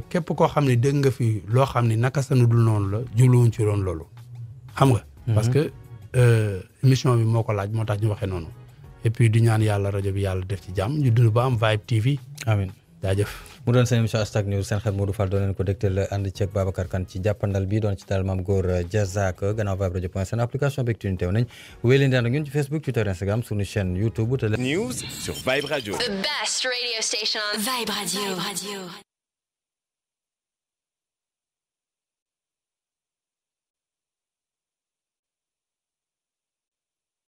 S5: képp koo xam ne dégg nga fi loo xam ne naka sanu dul noonu la jubluwuñ ci loon loolu xam nga. parce que émission bi moo ko laaj moo tax ñu waxee noonu. et puis di ñaan yàlla rajo bi yàlla def ci jàmm ñu dund ba am Vibe TV.
S3: amiin jaajëf. mu doon seen émission Hashtag News seen xel Modou Fall doon leen ko dégtal ànd ceeg Babacar Kane ci jàppandal bi doon ci daal Mame Gor Diazaka gannaaw Vibe Radio point seen application beeg tuuti teew nañ wéy leen di ànd ak ñun ci Facebook Twitter Instagram suñu chaîne YouTube.
S1: News sur Vibe Radio.
S2: The best radio station on Vibe Radio.